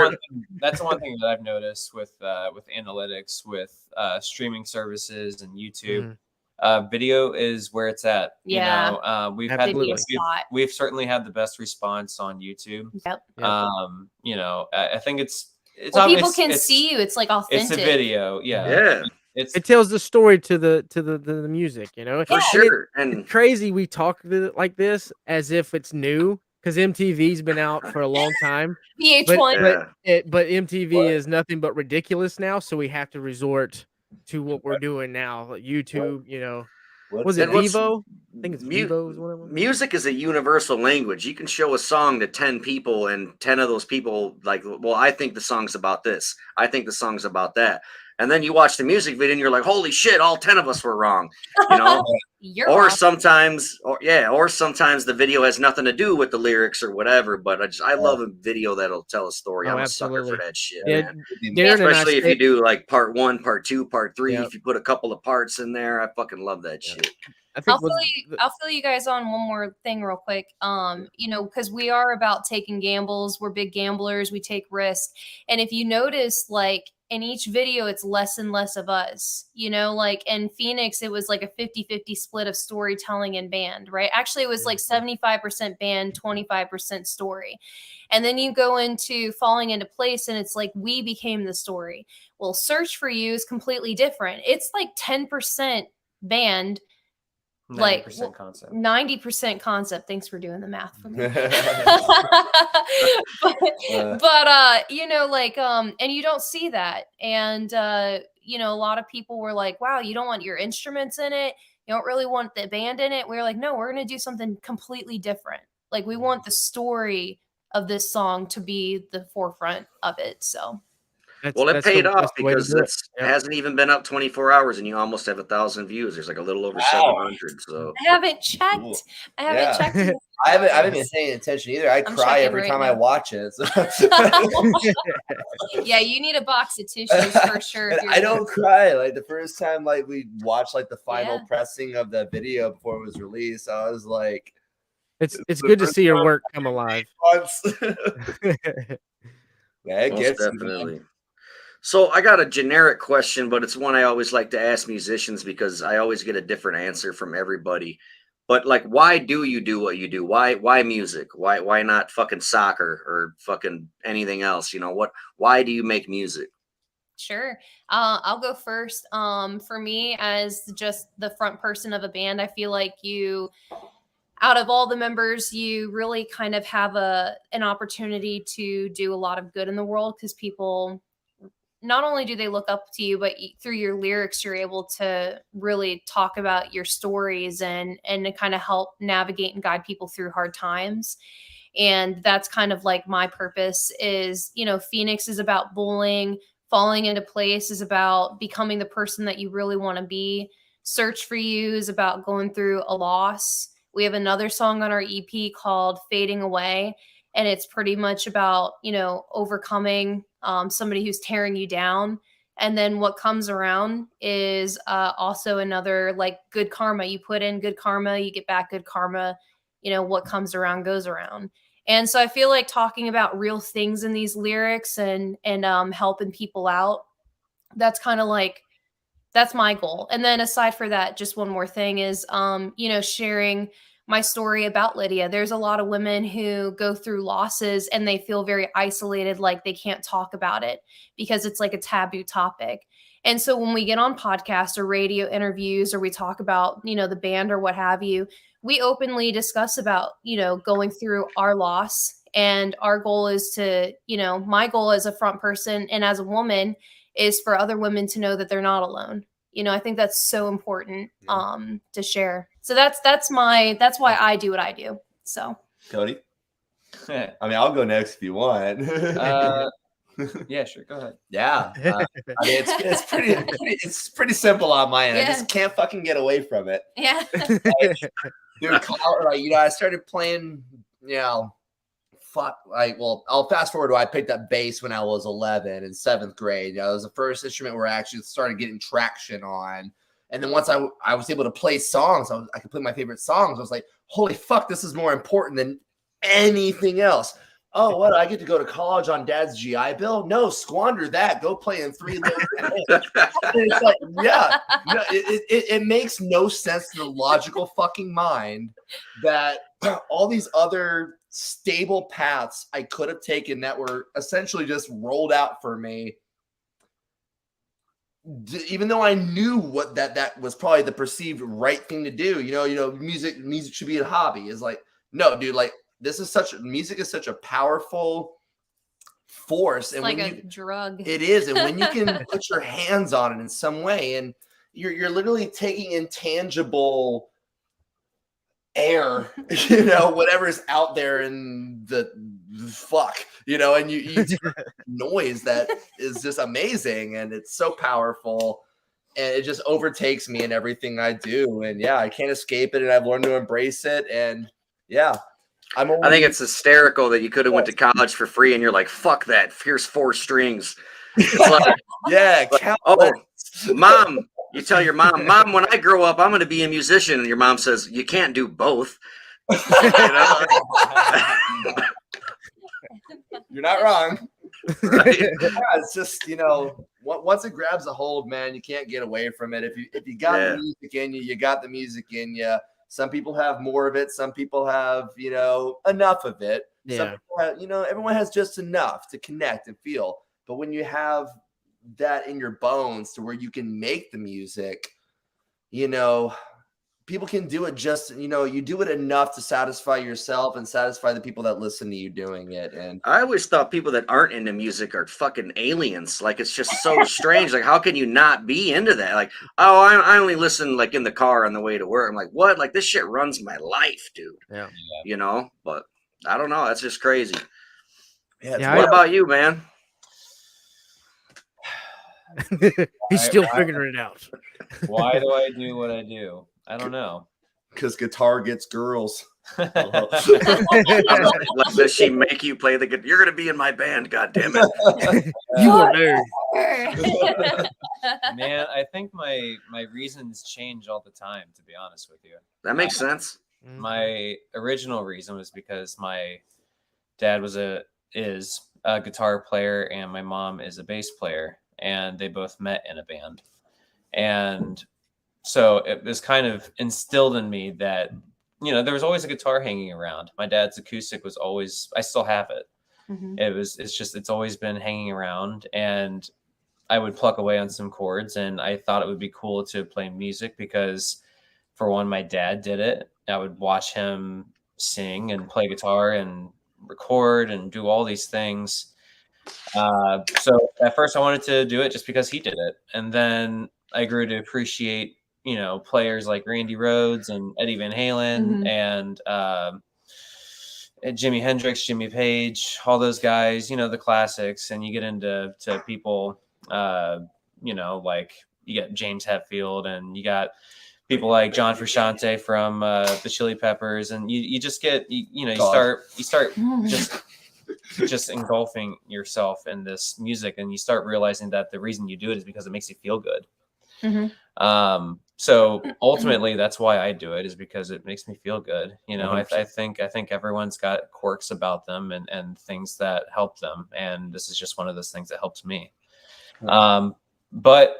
one thing that I've noticed with analytics, with streaming services and YouTube. Video is where it's at. Yeah. We've certainly had the best response on YouTube. Yep. I think it's people can see you. It's like authentic. It's a video. Yeah. It tells the story to the music, For sure. And it's crazy we talk like this as if it's new, because MTV's been out for a long time. VH1. But MTV is nothing but ridiculous now, so we have to resort to what we're doing now. Like YouTube, was it Vivo? I think it's Vivo is one of them. Music is a universal language. You can show a song to 10 people, and 10 of those people I think the song's about this. I think the song's about that. And then you watch the music video and you're like, holy shit, all 10 of us were wrong. Or sometimes the video has nothing to do with the lyrics or whatever, but I love a video that'll tell a story. I'm a sucker for that shit, man. Especially if you do like part 1, part 2, part 3. If you put a couple of parts in there, I fucking love that shit. I think I'll fill you guys on one more thing real quick. You know, because we are about taking gambles. We're big gamblers. We take risks. And if you notice, like in each video, it's less and less of us, you know, like in Phoenix, it was like a 50-50 split of storytelling and band, right? Actually, it was like 75% band, 25% story. And then you go into Falling Into Place and it's like, we became the story. Well, Search for You is completely different. It's like 10% band, 90% concept. 90% concept. Thanks for doing the math for me. You know, like, and you don't see that. And, you know, a lot of people were like, wow, you don't want your instruments in it. You don't really want the band in it. We were like, no, we're going to do something completely different. Like, we want the story of this song to be the forefront of it. So. Well, it paid off because it Yep. hasn't even been up 24 hours and you almost have 1,000 views. There's like a little over 700. So I haven't checked. Cool. I haven't checked. I haven't been paying attention either. I cry every time I watch it. So. Yeah, you need a box of tissues for sure. And I don't cry. Like the first time, like we watched like the final pressing of the video before it was released, I was like, it's good to see your work come alive. Yeah, it gets definitely. So I got a generic question, but it's one I always like to ask musicians because I always get a different answer from everybody. But like, why do you do what you do? Why music? Why not fucking soccer or fucking anything else? You know, why do you make music? Sure. I'll go first. For me, as just the front person of a band, I feel like out of all the members, you really kind of have an opportunity to do a lot of good in the world because people, not only do they look up to you, but through your lyrics, you're able to really talk about your stories and to kind of help navigate and guide people through hard times. And that's kind of like my purpose is, you know, Phoenix is about bowling, Falling Into Place is about becoming the person that you really want to be. Search for You is about going through a loss. We have another song on our EP called Fading Away. And it's pretty much about, you know, overcoming somebody who's tearing you down. And then what comes around is also another like good karma. You put in good karma, you get back good karma. You know, what comes around goes around. And so I feel like talking about real things in these lyrics and helping people out, that's kind of like, that's my goal. And then aside for that, just one more thing is, you know, sharing my story about Lydia. There's a lot of women who go through losses and they feel very isolated, like they can't talk about it because it's like a taboo topic. And so when we get on podcasts or radio interviews or we talk about, you know, the band or what have you, we openly discuss about, you know, going through our loss. And our goal is to, you know, my goal as a front person and as a woman is for other women to know that they're not alone. You know, I think that's so important to share. So that's why I do what I do. So Cody, I mean, I'll go next if you want. Yeah, sure. Go ahead. Yeah, I mean, it's pretty simple on my end. I just can't fucking get away from it. Yeah. Like, you know, I started playing, you know, I'll fast forward to I picked up bass when I was 11 in 7th grade. You know, it was the first instrument where I actually started getting traction on. And then once I was able to play songs, I could play my favorite songs. I was like, holy fuck, this is more important than anything else. Oh, what? I get to go to college on Dad's GI Bill? No, squander that. Go play in 3 It's like, yeah, no, it makes no sense to the logical fucking mind that all these other stable paths I could have taken that were essentially just rolled out for me, even though I knew what that was probably the perceived right thing to do. You know, music should be a hobby. Is like, no, dude, like music is such a powerful force, it's and like a drug. It is, and when you can put your hands on it in some way, and you're literally taking intangible air, you know, whatever's out there in the fuck, you know, and you noise that is just amazing, and it's so powerful, and it just overtakes me in everything I do, and yeah, I can't escape it, and I've learned to embrace it, and yeah. I think it's hysterical that you could have went to college for free and you're like, fuck that. Here's 4 strings. Like, yeah. Like, oh, Mom, You tell your mom, when I grow up, I'm going to be a musician. And your mom says, you can't do both. You know? You're not wrong. Right? Yeah, it's just, once it grabs a hold, man, you can't get away from it. If you got the music in you, you got the music in you. Some people have more of it. Some people have, enough of it. Yeah. Some people have, everyone has just enough to connect and feel. But when you have that in your bones to where you can make the music, people can do it just, you do it enough to satisfy yourself and satisfy the people that listen to you doing it. And I always thought people that aren't into music are fucking aliens. Like, it's just so strange. Like, how can you not be into that? Like, oh, I only listen like in the car on the way to work. I'm like, what? Like, this shit runs my life, dude. Yeah. But I don't know. That's just crazy. Yeah, What about you, man? He's still figuring it out. Why do I do what I do? I don't know. Because guitar gets girls. Like, does she make you play the guitar? You're going to be in my band, God damn it. You are nerd. Man, I think my reasons change all the time, to be honest with you. That makes sense. My original reason was because my dad is a guitar player and my mom is a bass player, and they both met in a band. And so it was kind of instilled in me that, there was always a guitar hanging around. My dad's acoustic was always, I still have it. Mhm. It's always been hanging around, and I would pluck away on some chords, and I thought it would be cool to play music because, for one, my dad did it. I would watch him sing and play guitar and record and do all these things. So at first I wanted to do it just because he did it. And then I grew to appreciate, players like Randy Rhoads and Eddie Van Halen and Jimi Hendrix, Jimmy Page, all those guys, the classics. And you get into people, like you get James Hetfield, and you got people like John Frusciante from the Chili Peppers, and you just get you start just engulfing yourself in this music, and you start realizing that the reason you do it is because it makes you feel good. So ultimately, that's why I do it, is because it makes me feel good. I think everyone's got quirks about them and things that help them, and this is just one of those things that helps me. But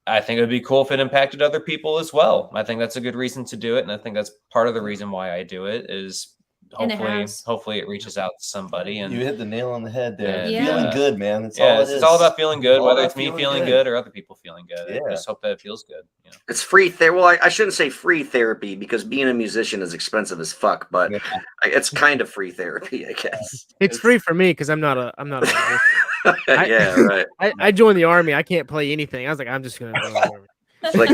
I think it would be cool if it impacted other people as well. I think that's a good reason to do it, and I think that's part of the reason why I do it is hopefully it reaches out to somebody. And you hit the nail on the head there. Yeah. Feeling good, man. It's all about feeling good, whether it's me feeling good or other people feeling good. Yeah. I just hope that it feels good. It's free therapy. Well, I shouldn't say free therapy because being a musician is expensive as fuck, but it's kind of free therapy, I guess. It's free for me because I'm not a musician. Yeah, right. I joined the army. I can't play anything. I was like, I'm just gonna. Like,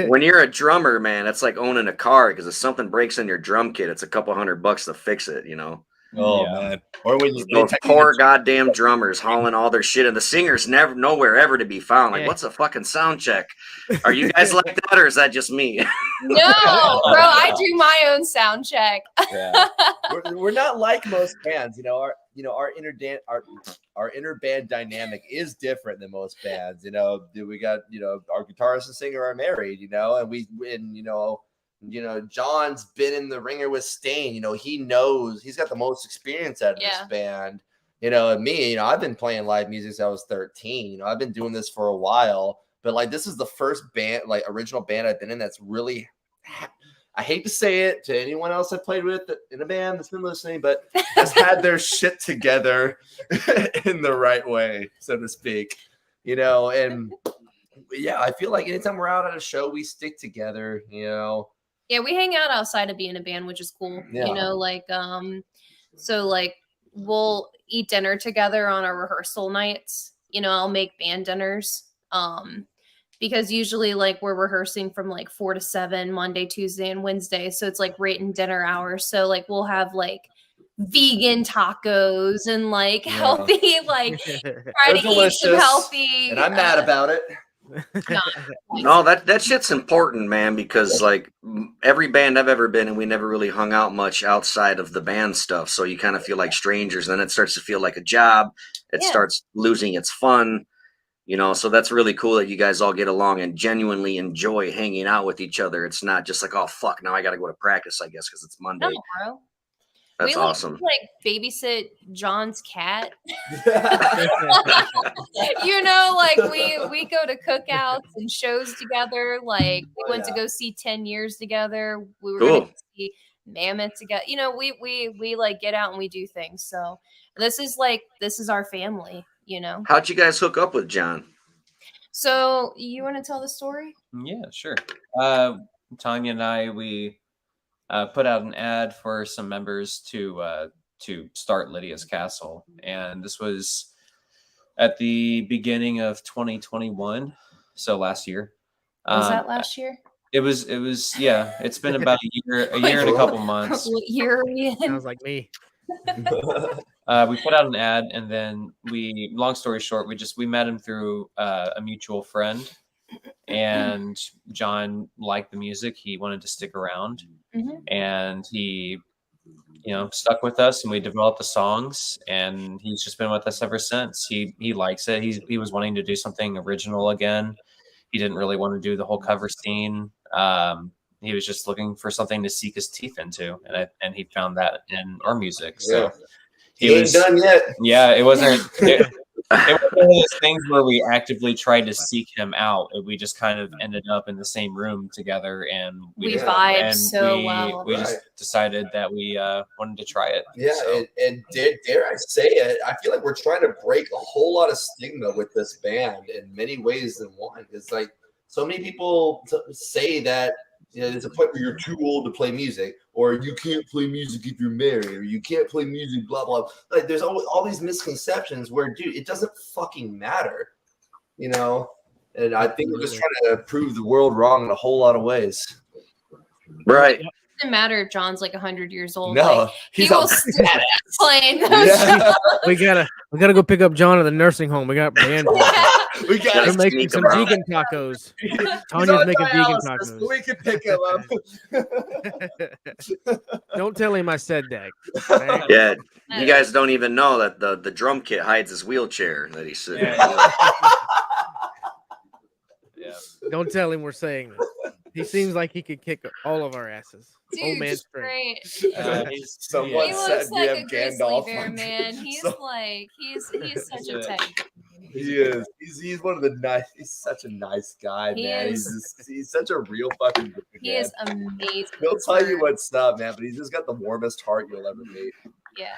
when you're a drummer, man, it's like owning a car, because if something breaks in your drum kit, it's a couple $100 to fix it. Man. Or when those poor goddamn drummers hauling all their shit, and the singer's nowhere ever to be found. Like, what's a fucking sound check? Are you guys like that, or is that just me? No, bro, I do my own sound check. Yeah. we're not like most bands. Our inner band dynamic is different than most bands. We got our guitarist and singer are married. And John's been in the ringer with Stain. He knows, he's got the most experience out of this band. And me, I've been playing live music since I was 13. I've been doing this for a while, but like this is the first band, like original band I've been in that's really, I hate to say it to anyone else I've played with in a band that's been listening, but has had their shit together in the right way, so to speak. And yeah, I feel like anytime we're out at a show, we stick together. Yeah, we hang out outside of being a band, which is cool. Yeah. So like we'll eat dinner together on our rehearsal nights. I'll make band dinners. Because usually like we're rehearsing from like 4 to 7 Monday, Tuesday, and Wednesday. So it's like right in dinner hours. So like we'll have like vegan tacos and like healthy, like try to eat some healthy. And I'm mad about it. No, that shit's important, man, because like every band I've ever been in, we never really hung out much outside of the band stuff. So you kind of feel like strangers, and then it starts to feel like a job. It starts losing its fun. So that's really cool that you guys all get along and genuinely enjoy hanging out with each other. It's not just like, oh fuck, now I got to go to practice, I guess, because it's Monday. No, bro. That's awesome. Like babysit John's cat. Yeah. Like we go to cookouts and shows together. Like we went to go see 10 Years together. We were going to see Mammoth together. We like get out and we do things. So this is our family. How'd you guys hook up with John? So you want to tell the story? Yeah, sure. Tanya and I, we put out an ad for some members to start Lydia's Castle, and this was at the beginning of 2021, so last year. Was that last year? It was. Yeah, it's been about a year and a couple months. What year are we in? Sounds like me. We put out an ad, and then long story short, we met him through a mutual friend, and John liked the music. He wanted to stick around, and he, stuck with us, and we developed the songs, and he's just been with us ever since. He likes it. He was wanting to do something original again. He didn't really want to do the whole cover scene. He was just looking for something to sink his teeth into, and he found that in our music. So he ain't done yet. Yeah, it wasn't. It was one of those things where we actively tried to seek him out. We just kind of ended up in the same room together, and we vibed so well. We just decided that we wanted to try it. Yeah, so. and dare I say it, I feel like we're trying to break a whole lot of stigma with this band in many ways than one. It's like so many people say that there's a point where you're too old to play music, or you can't play music if you're married, or you can't play music, blah, blah. Like, there's all these misconceptions where, dude, it doesn't fucking matter, And I think we're just trying to prove the world wrong in a whole lot of ways. Right. It doesn't matter if John's like 100 years old. No, he will still playing those shows. We gotta go pick up John at the nursing home. We got band. We gotta make some vegan tacos. Tanya's making vegan tacos. We can pick him up. Don't tell him I said that. Right? Yeah, you guys don't even know that the drum kit hides his wheelchair that he's sitting. Yeah. Don't tell him we're saying this. He seems like he could kick all of our asses. Dude, old man great. Someone he said looks we like have a grizzly Gandalf. bear, man. He's he's such a tech. He is. He's one of the nice. He's such a nice guy, man. He's such a real fucking good man. He is amazing. He'll tell you what's up, man. But he's just got the warmest heart you'll ever meet. Yeah.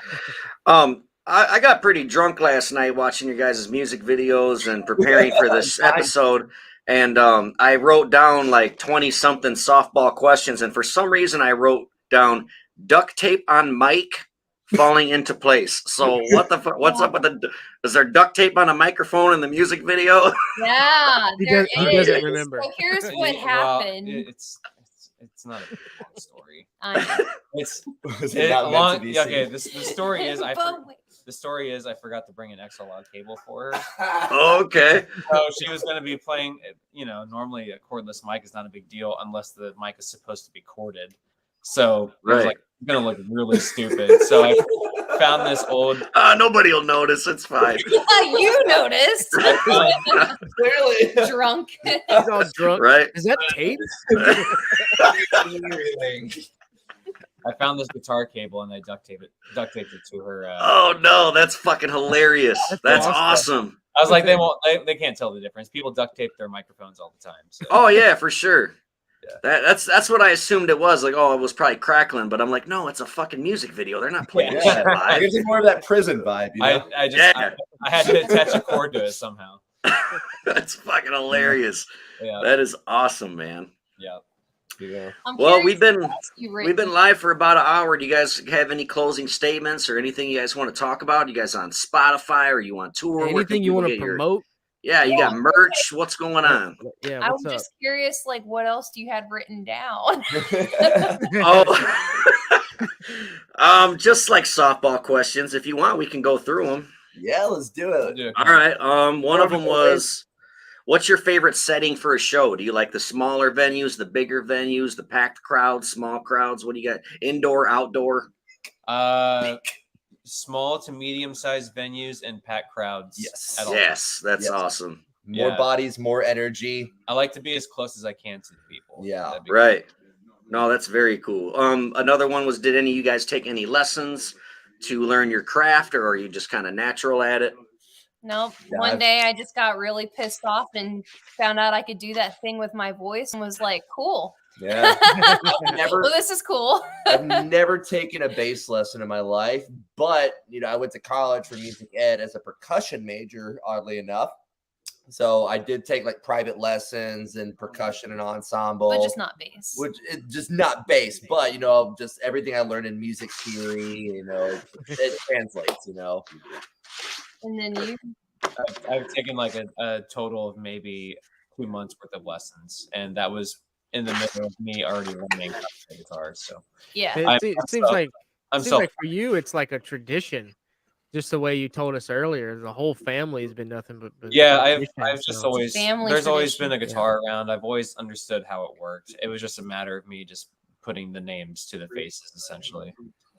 I got pretty drunk last night watching your guys' music videos and preparing for this episode. And I wrote down like 20-something softball questions. And for some reason, I wrote down duct tape on mic falling into place. So what's up with is there duct tape on a microphone in the music video? Yeah, he doesn't remember. So here's what happened. It's not a big long story. The story is I forgot to bring an extra long cable for her. Okay. So she was going to be playing, normally a cordless mic is not a big deal unless the mic is supposed to be corded. So I was like, I'm going to look really stupid. So I found this old. Nobody will notice. It's fine. You noticed. Clearly. Drunk. He's all drunk. Right. Is that tape? I found this guitar cable and I duct taped it to her. Oh no, that's fucking hilarious. That's awesome. I was like, they can't tell the difference. People duct tape their microphones all the time. So. Oh yeah, for sure. Yeah. That's what I assumed it was. Like, oh, it was probably crackling, but I'm like, no, it's a fucking music video. They're not playing this shit live. It gives you more of that prison vibe. I had to attach a cord to it somehow. That's fucking hilarious. Yeah. That is awesome, man. Yeah. Yeah. Well, we've been live for about an hour. Do you guys have any closing statements or anything you guys want to talk about? You guys on Spotify or you on tour? Anything you want to promote? Yeah, you got merch. What's going on? Yeah, I was just curious, like, what else do you have written down? Just like softball questions. If you want, we can go through them. Yeah, let's do it. All right. One of them was, what's your favorite setting for a show? Do you like the smaller venues, the bigger venues, the packed crowds, small crowds? What do you got? Indoor, outdoor? Small to medium-sized venues and packed crowds. Yes, that's awesome. More bodies, more energy. I like to be as close as I can to the people. Yeah. Right. No, that's very cool. Another one was, did any of you guys take any lessons to learn your craft, or are you just kind of natural at it? Nope. Yeah, One day I just got really pissed off and found out I could do that thing with my voice and was like, cool. Yeah. Well, this is cool. I've never taken a bass lesson in my life, but I went to college for music ed as a percussion major, oddly enough. So I did take like private lessons and percussion and ensemble, But just not bass. Just not bass, but just everything I learned in music theory, it translates, And then you. I've taken like a total of maybe 2 months worth of lessons, and that was in the middle of me already learning how to play guitar. So Yeah. It seems like so for you, it's like a tradition. Just the way you told us earlier, the whole family has been nothing but I've tradition, just so- always Family there's always tradition. been a guitar around. I've always understood how it worked. It was just a matter of me just putting the names to the faces essentially,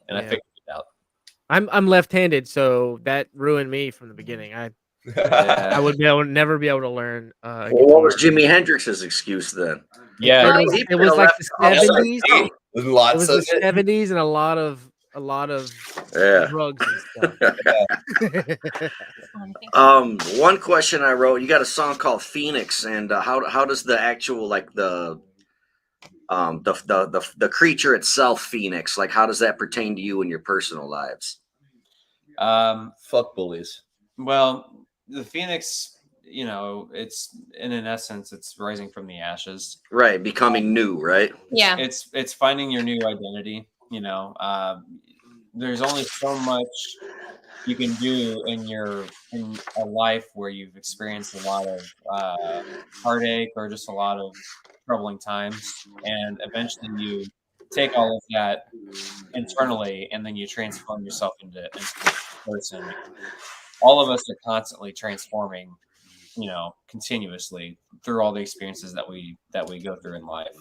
and I figured it out. I'm left-handed, so that ruined me from the beginning. I would never be able to learn. Well, what was Jimi Hendrix's excuse then? Yeah, It was like the 70s. Lots It was of the 70s and a lot of drugs and stuff. One question I wrote, you got a song called Phoenix, and how does the actual like the creature itself, Phoenix, like how does that pertain to you in your personal lives? Fuck bullies. Well, the Phoenix, it's in essence, it's rising from the ashes. Right, becoming new, right? Yeah. It's finding your new identity. There's only so much you can do in a life where you've experienced a lot of heartache or just a lot of troubling times, and eventually you take all of that internally and then you transform yourself into a person. All of us are constantly transforming, continuously through all the experiences that we go through in life.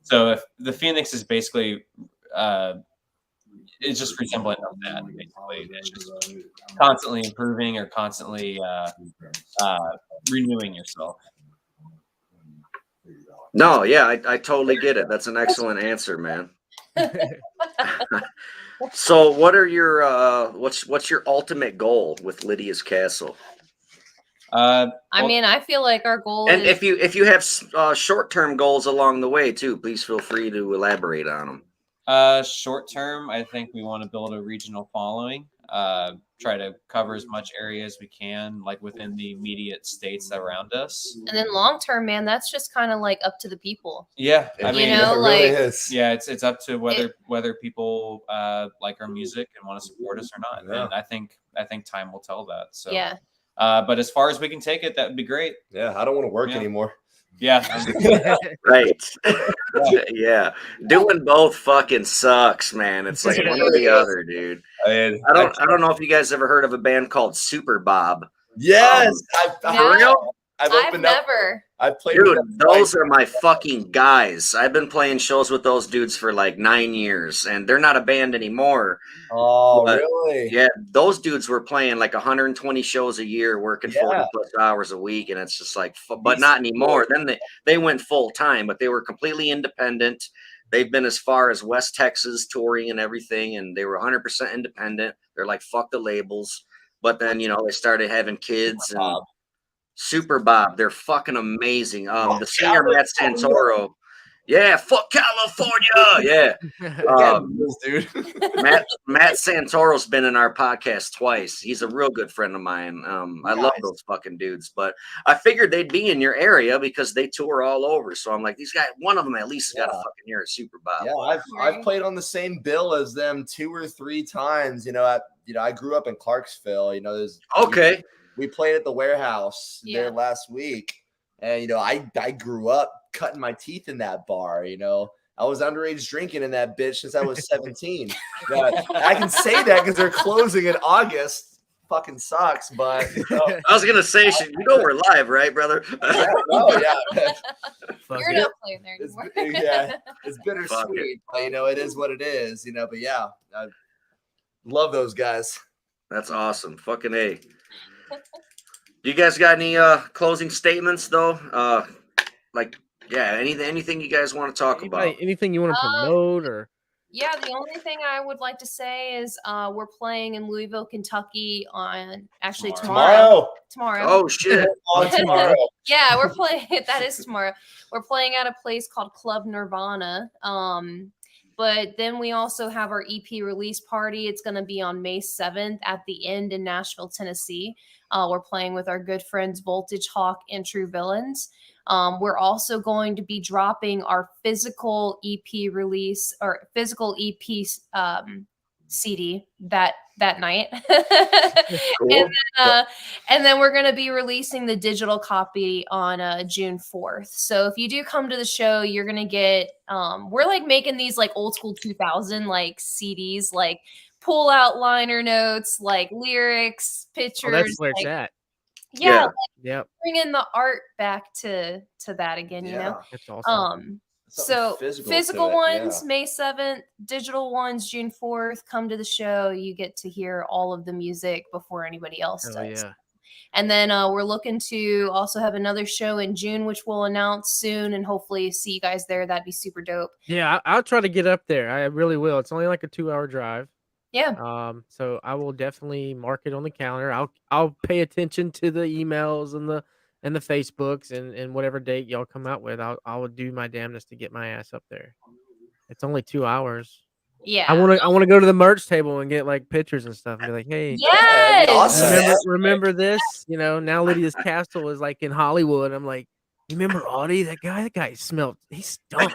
So if the Phoenix is basically it's just resemblant of that. Basically, it's just constantly improving or constantly renewing yourself. No, yeah, I totally get it. That's an excellent answer, man. So, what are your what's your ultimate goal with Lydia's Castle? I mean, I feel like our goal And is. if you have short-term goals along the way too, please feel free to elaborate on them. Short term, I think we want to build a regional following. Try to cover as much area as we can, like within the immediate states around us. And then long term, man, that's just kind of like up to the people. Yeah, I mean, it really is. Yeah, it's up to whether people like our music and want to support us or not. Yeah. And I think time will tell that. So yeah. But as far as we can take it, that would be great. Yeah, I don't want to work anymore. Yeah. Right. Yeah. Doing both fucking sucks, man. It's like one or the other, dude. I don't know if you guys ever heard of a band called Super Bob. Yes. I've never. I've played. Dude, those are my fucking guys. I've been playing shows with those dudes for like 9 years, and they're not a band anymore. Oh, But, really? Yeah, those dudes were playing like 120 shows a year, working 40 plus hours a week, and it's just like, but not anymore. Then they went full time, but they were completely independent. They've been as far as West Texas touring and everything, and they were 100% independent. They're like, fuck the labels. But then, they started having kids and Super Bob. They're fucking amazing. The singer, Matt Santoro. Yeah, fuck California. Yeah. Dude. Matt Santoro's been in our podcast twice. He's a real good friend of mine. I love those fucking dudes, but I figured they'd be in your area because they tour all over. So I'm like, these guys, one of them at least got to fucking hear a Super Bob. Yeah, I've played on the same bill as them 2 or 3 times. I grew up in Clarksville. There's okay. We played at the warehouse there last week, and I grew up cutting my teeth in that bar. I was underage drinking in that bitch since I was 17. I can say that because they're closing in August. Fucking sucks, but I was gonna say, we're live, right, brother? Yeah. You're not playing there anymore. It's bittersweet, but it is what it is. But yeah, I love those guys. That's awesome. Fucking A. Do you guys got any closing statements though? Like, yeah, anything you guys want to talk about? Anything you want to promote or? Yeah, the only thing I would like to say is we're playing in Louisville, Kentucky on actually tomorrow. Oh shit! Tomorrow. Yeah, we're playing. That is tomorrow. We're playing at a place called Club Nirvana. But then we also have our EP release party. It's going to be on May 7th at the End in Nashville, Tennessee. We're playing with our good friends Voltage Hawk and True Villains. We're also going to be dropping our physical EP release or physical EP CD that night. Cool. And then we're going to be releasing the digital copy on June 4th. So if you do come to the show, you're going to get we're like making these like old school 2000 like CDs, like pull out liner notes, like lyrics, pictures. Oh, that's where it's like, at. yeah, like Yep. bringing the art back to that again, you know. That's awesome. So physical to it, ones yeah. May 7th, digital ones June 4th. Come to the show. You get to hear all of the music before anybody else Oh does. yeah. And then we're looking to also have another show in June, which we'll announce soon, and hopefully see you guys there. That'd be super dope. Yeah, I'll try to get up there. I really will. It's only like a 2-hour drive. Yeah. So I will definitely mark it on the calendar. I'll pay attention to the emails and the Facebooks and whatever date y'all come out with. I will do my damnedest to get my ass up there. It's only 2 hours. Yeah. I want to go to the merch table and get like pictures and stuff and be like, hey, Yes. Awesome. remember this? You know, now Lydia's Castle is like in Hollywood. I'm like, you remember Audie? That guy smelled. He stunk.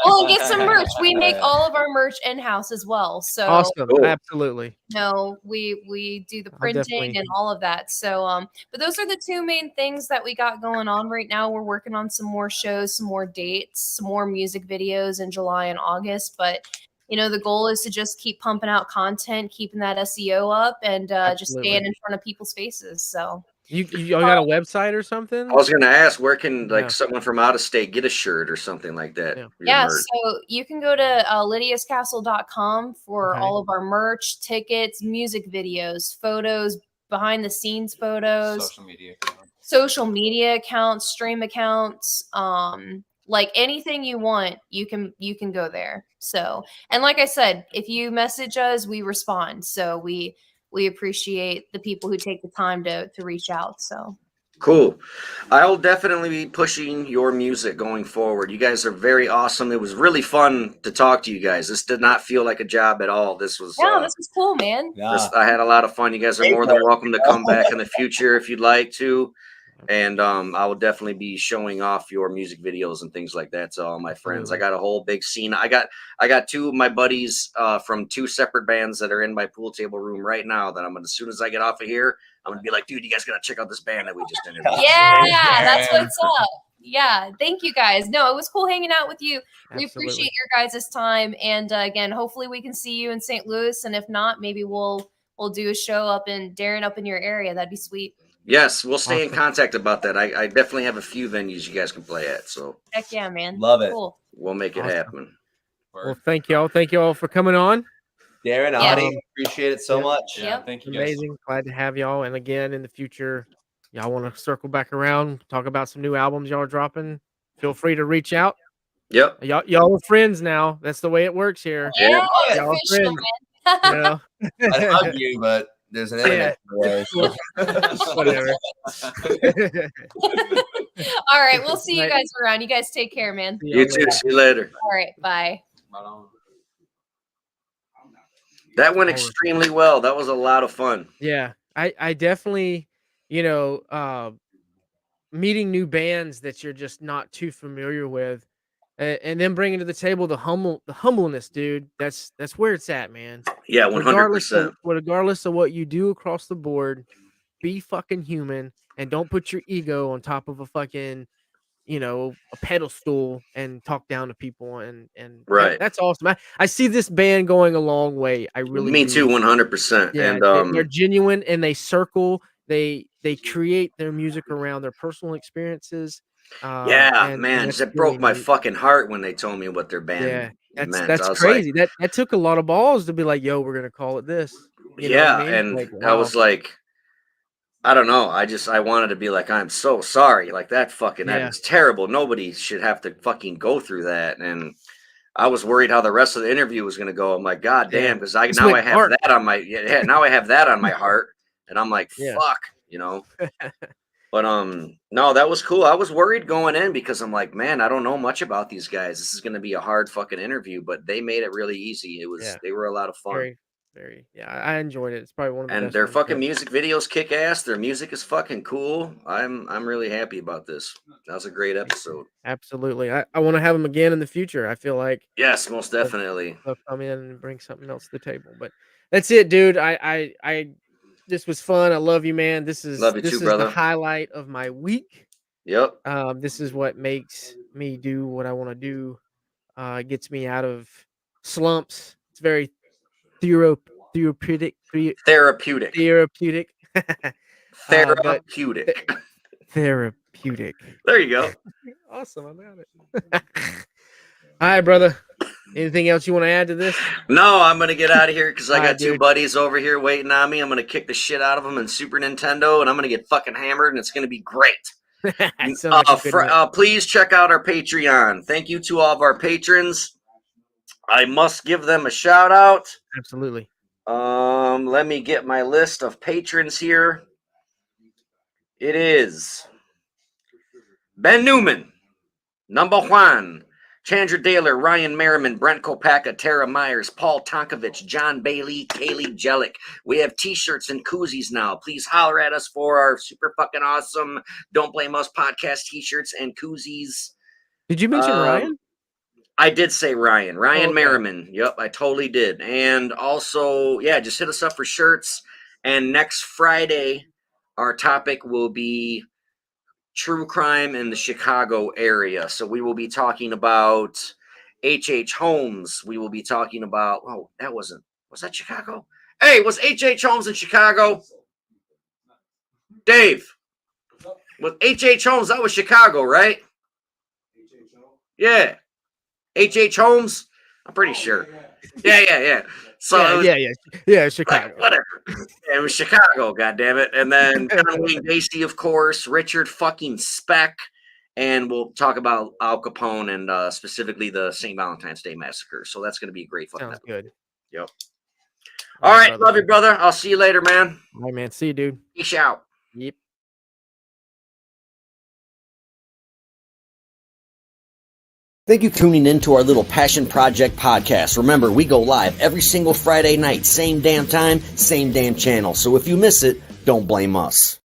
Well, get some merch. We make all of our merch in house as well. So Awesome. Cool. Absolutely. no, we do the I'll printing definitely- and all of that. So but those are the two main things that we got going on right now. We're working on some more shows, some more dates, some more music videos in July and August. But you know, the goal is to just keep pumping out content, keeping that SEO up, and just Absolutely. staying in front of people's faces. So You got a website or something? I was gonna ask, where can like Yeah. someone from out of state get a shirt or something like that? Yeah. Your yeah, merch. so you can go to lydiascastle.com for Okay. all of our merch, tickets, music videos, photos, behind the scenes photos, social media accounts, stream accounts, like anything you want, you can go there. So, and like I said, if you message us, we respond. So we appreciate the people who take the time to reach out. So Cool. I'll definitely be pushing your music going forward. You guys are very awesome. It was really fun to talk to you guys. This did not feel like a job at all. This was yeah, this is cool, man. I had a lot of fun. You guys are more than welcome to come back in the future if you'd like to. And I will definitely be showing off your music videos and things like that to all my friends. I got a whole big scene. I got two of my buddies from two separate bands that are in my pool table room right now that I'm gonna, as soon as I get off of here, I'm gonna be like, dude, you guys gotta check out this band that we just interviewed. Yeah, that's what's up. Yeah, thank you guys. No, it was cool hanging out with you. We Absolutely. appreciate your guys' time, and again, hopefully we can see you in St. Louis, and if not, maybe we'll do a show up in your area. That'd be sweet. Yes, we'll stay in Awesome. contact about that. I definitely have a few venues you guys can play at, so Heck yeah, man. Love it. Cool. we'll make it Awesome. happen. Well, thank y'all for coming on. Darren, Yeah. Audie, appreciate it so Yep. much. Yeah, Yep. thank you guys. Amazing. Glad to have y'all. And again, in the future, y'all want to circle back around, talk about some new albums y'all are dropping. Feel free to reach out. Yep. Y'all are friends now. That's the way it works here. Yeah, it's Y'all official, friends. man. You know? I hug you, but there's an internet delay. so- Whatever. All right, we'll see you Right. guys around. You guys take care, man. See You y'all too. later. See you later. All right, bye. Right on. That went Forward. extremely well. That was a lot of fun. Yeah, I definitely, meeting new bands that you're just not too familiar with, and then bringing to the table the humbleness, dude. That's where it's at, man. Yeah, 100%. Regardless of what you do across the board, be fucking human and don't put your ego on top of a fucking, a pedestal and talk down to people and Right. that's awesome. I see this band going a long way. I really Me do. too, 100%. Yeah, And they're genuine and they circle. They create their music around their personal experiences. yeah, and man, that's that broke really my neat. fucking heart when they told me what their band Yeah, meant. I that's was crazy. like, That took a lot of balls to be like, yo, we're gonna call it this. You know what yeah, I mean? and Like, I was like, I don't know. I wanted to be like, I'm so sorry. Like that Yeah. is terrible. Nobody should have to fucking go through that. And I was worried how the rest of the interview was going to go. I'm like, God Yeah. damn, because This now I went have dark. that on my now I have that on my heart, and I'm like, Yeah. fuck, But no, that was cool. I was worried going in because I'm like, man, I don't know much about these guys. This is going to be a hard fucking interview, but they made it really easy. They were a lot of fun. Very, very. Yeah, I enjoyed it. It's probably one of the And best their ones fucking yet. music videos kick ass. Their music is fucking cool. I'm really happy about this. That was a great episode. Absolutely. I want to have them again in the future. I feel like Yes, most definitely. they'll come in and bring something else to the table. But that's it, dude. This was fun. I love you, man. This is Love you too, the brother. highlight of my week. Yep. This is what makes me do what I want to do. It gets me out of slumps. It's very therapeutic. Therapeutic. But Therapeutic. therapeutic. There you go. Awesome. I'm at it. All right, brother. Anything else you want to add to this? No, I'm gonna get out of here because I All got right, two dude. buddies over here waiting on me. I'm gonna kick the shit out of them in Super Nintendo, and I'm gonna get fucking hammered, and it's gonna be great. Sounds like a good night. Please check out our Patreon. Thank you to all of our patrons. I must give them a shout out. Absolutely. Let me get my list of patrons here. It is Ben Newman, Number Juan, Chandra Daler, Ryan Merriman, Brent Kopaka, Tara Myers, Paul Tonkovich, John Bailey, Kaylee Jellick. We have t-shirts and koozies now. Please holler at us for our super fucking awesome Don't Blame Us podcast t-shirts and koozies. Did you mention Ryan? I did say Ryan. Ryan Okay. Merriman. Yep, I totally did. And also, yeah, just hit us up for shirts. And next Friday, our topic will be true crime in the Chicago area. So we will be talking about H.H. Holmes. We will be talking about, was that Chicago? Hey, was H.H. Holmes in Chicago? Dave, with H.H. Holmes, that was Chicago, right? Yeah. H.H. Holmes? I'm pretty sure. Yeah. So yeah, Chicago. Like, whatever. It was Chicago, goddammit. And then Conway Basie, of course, Richard fucking Speck, and we'll talk about Al Capone and specifically the St. Valentine's Day Massacre. So that's going to be a great fucking Sounds episode. good. Yep. All right, brother. Love you, brother. I'll see you later, man. All right, man. See you, dude. Peace out. Yep. Thank you for tuning in to our little Passion Project podcast. Remember, we go live every single Friday night, same damn time, same damn channel. So if you miss it, don't blame us.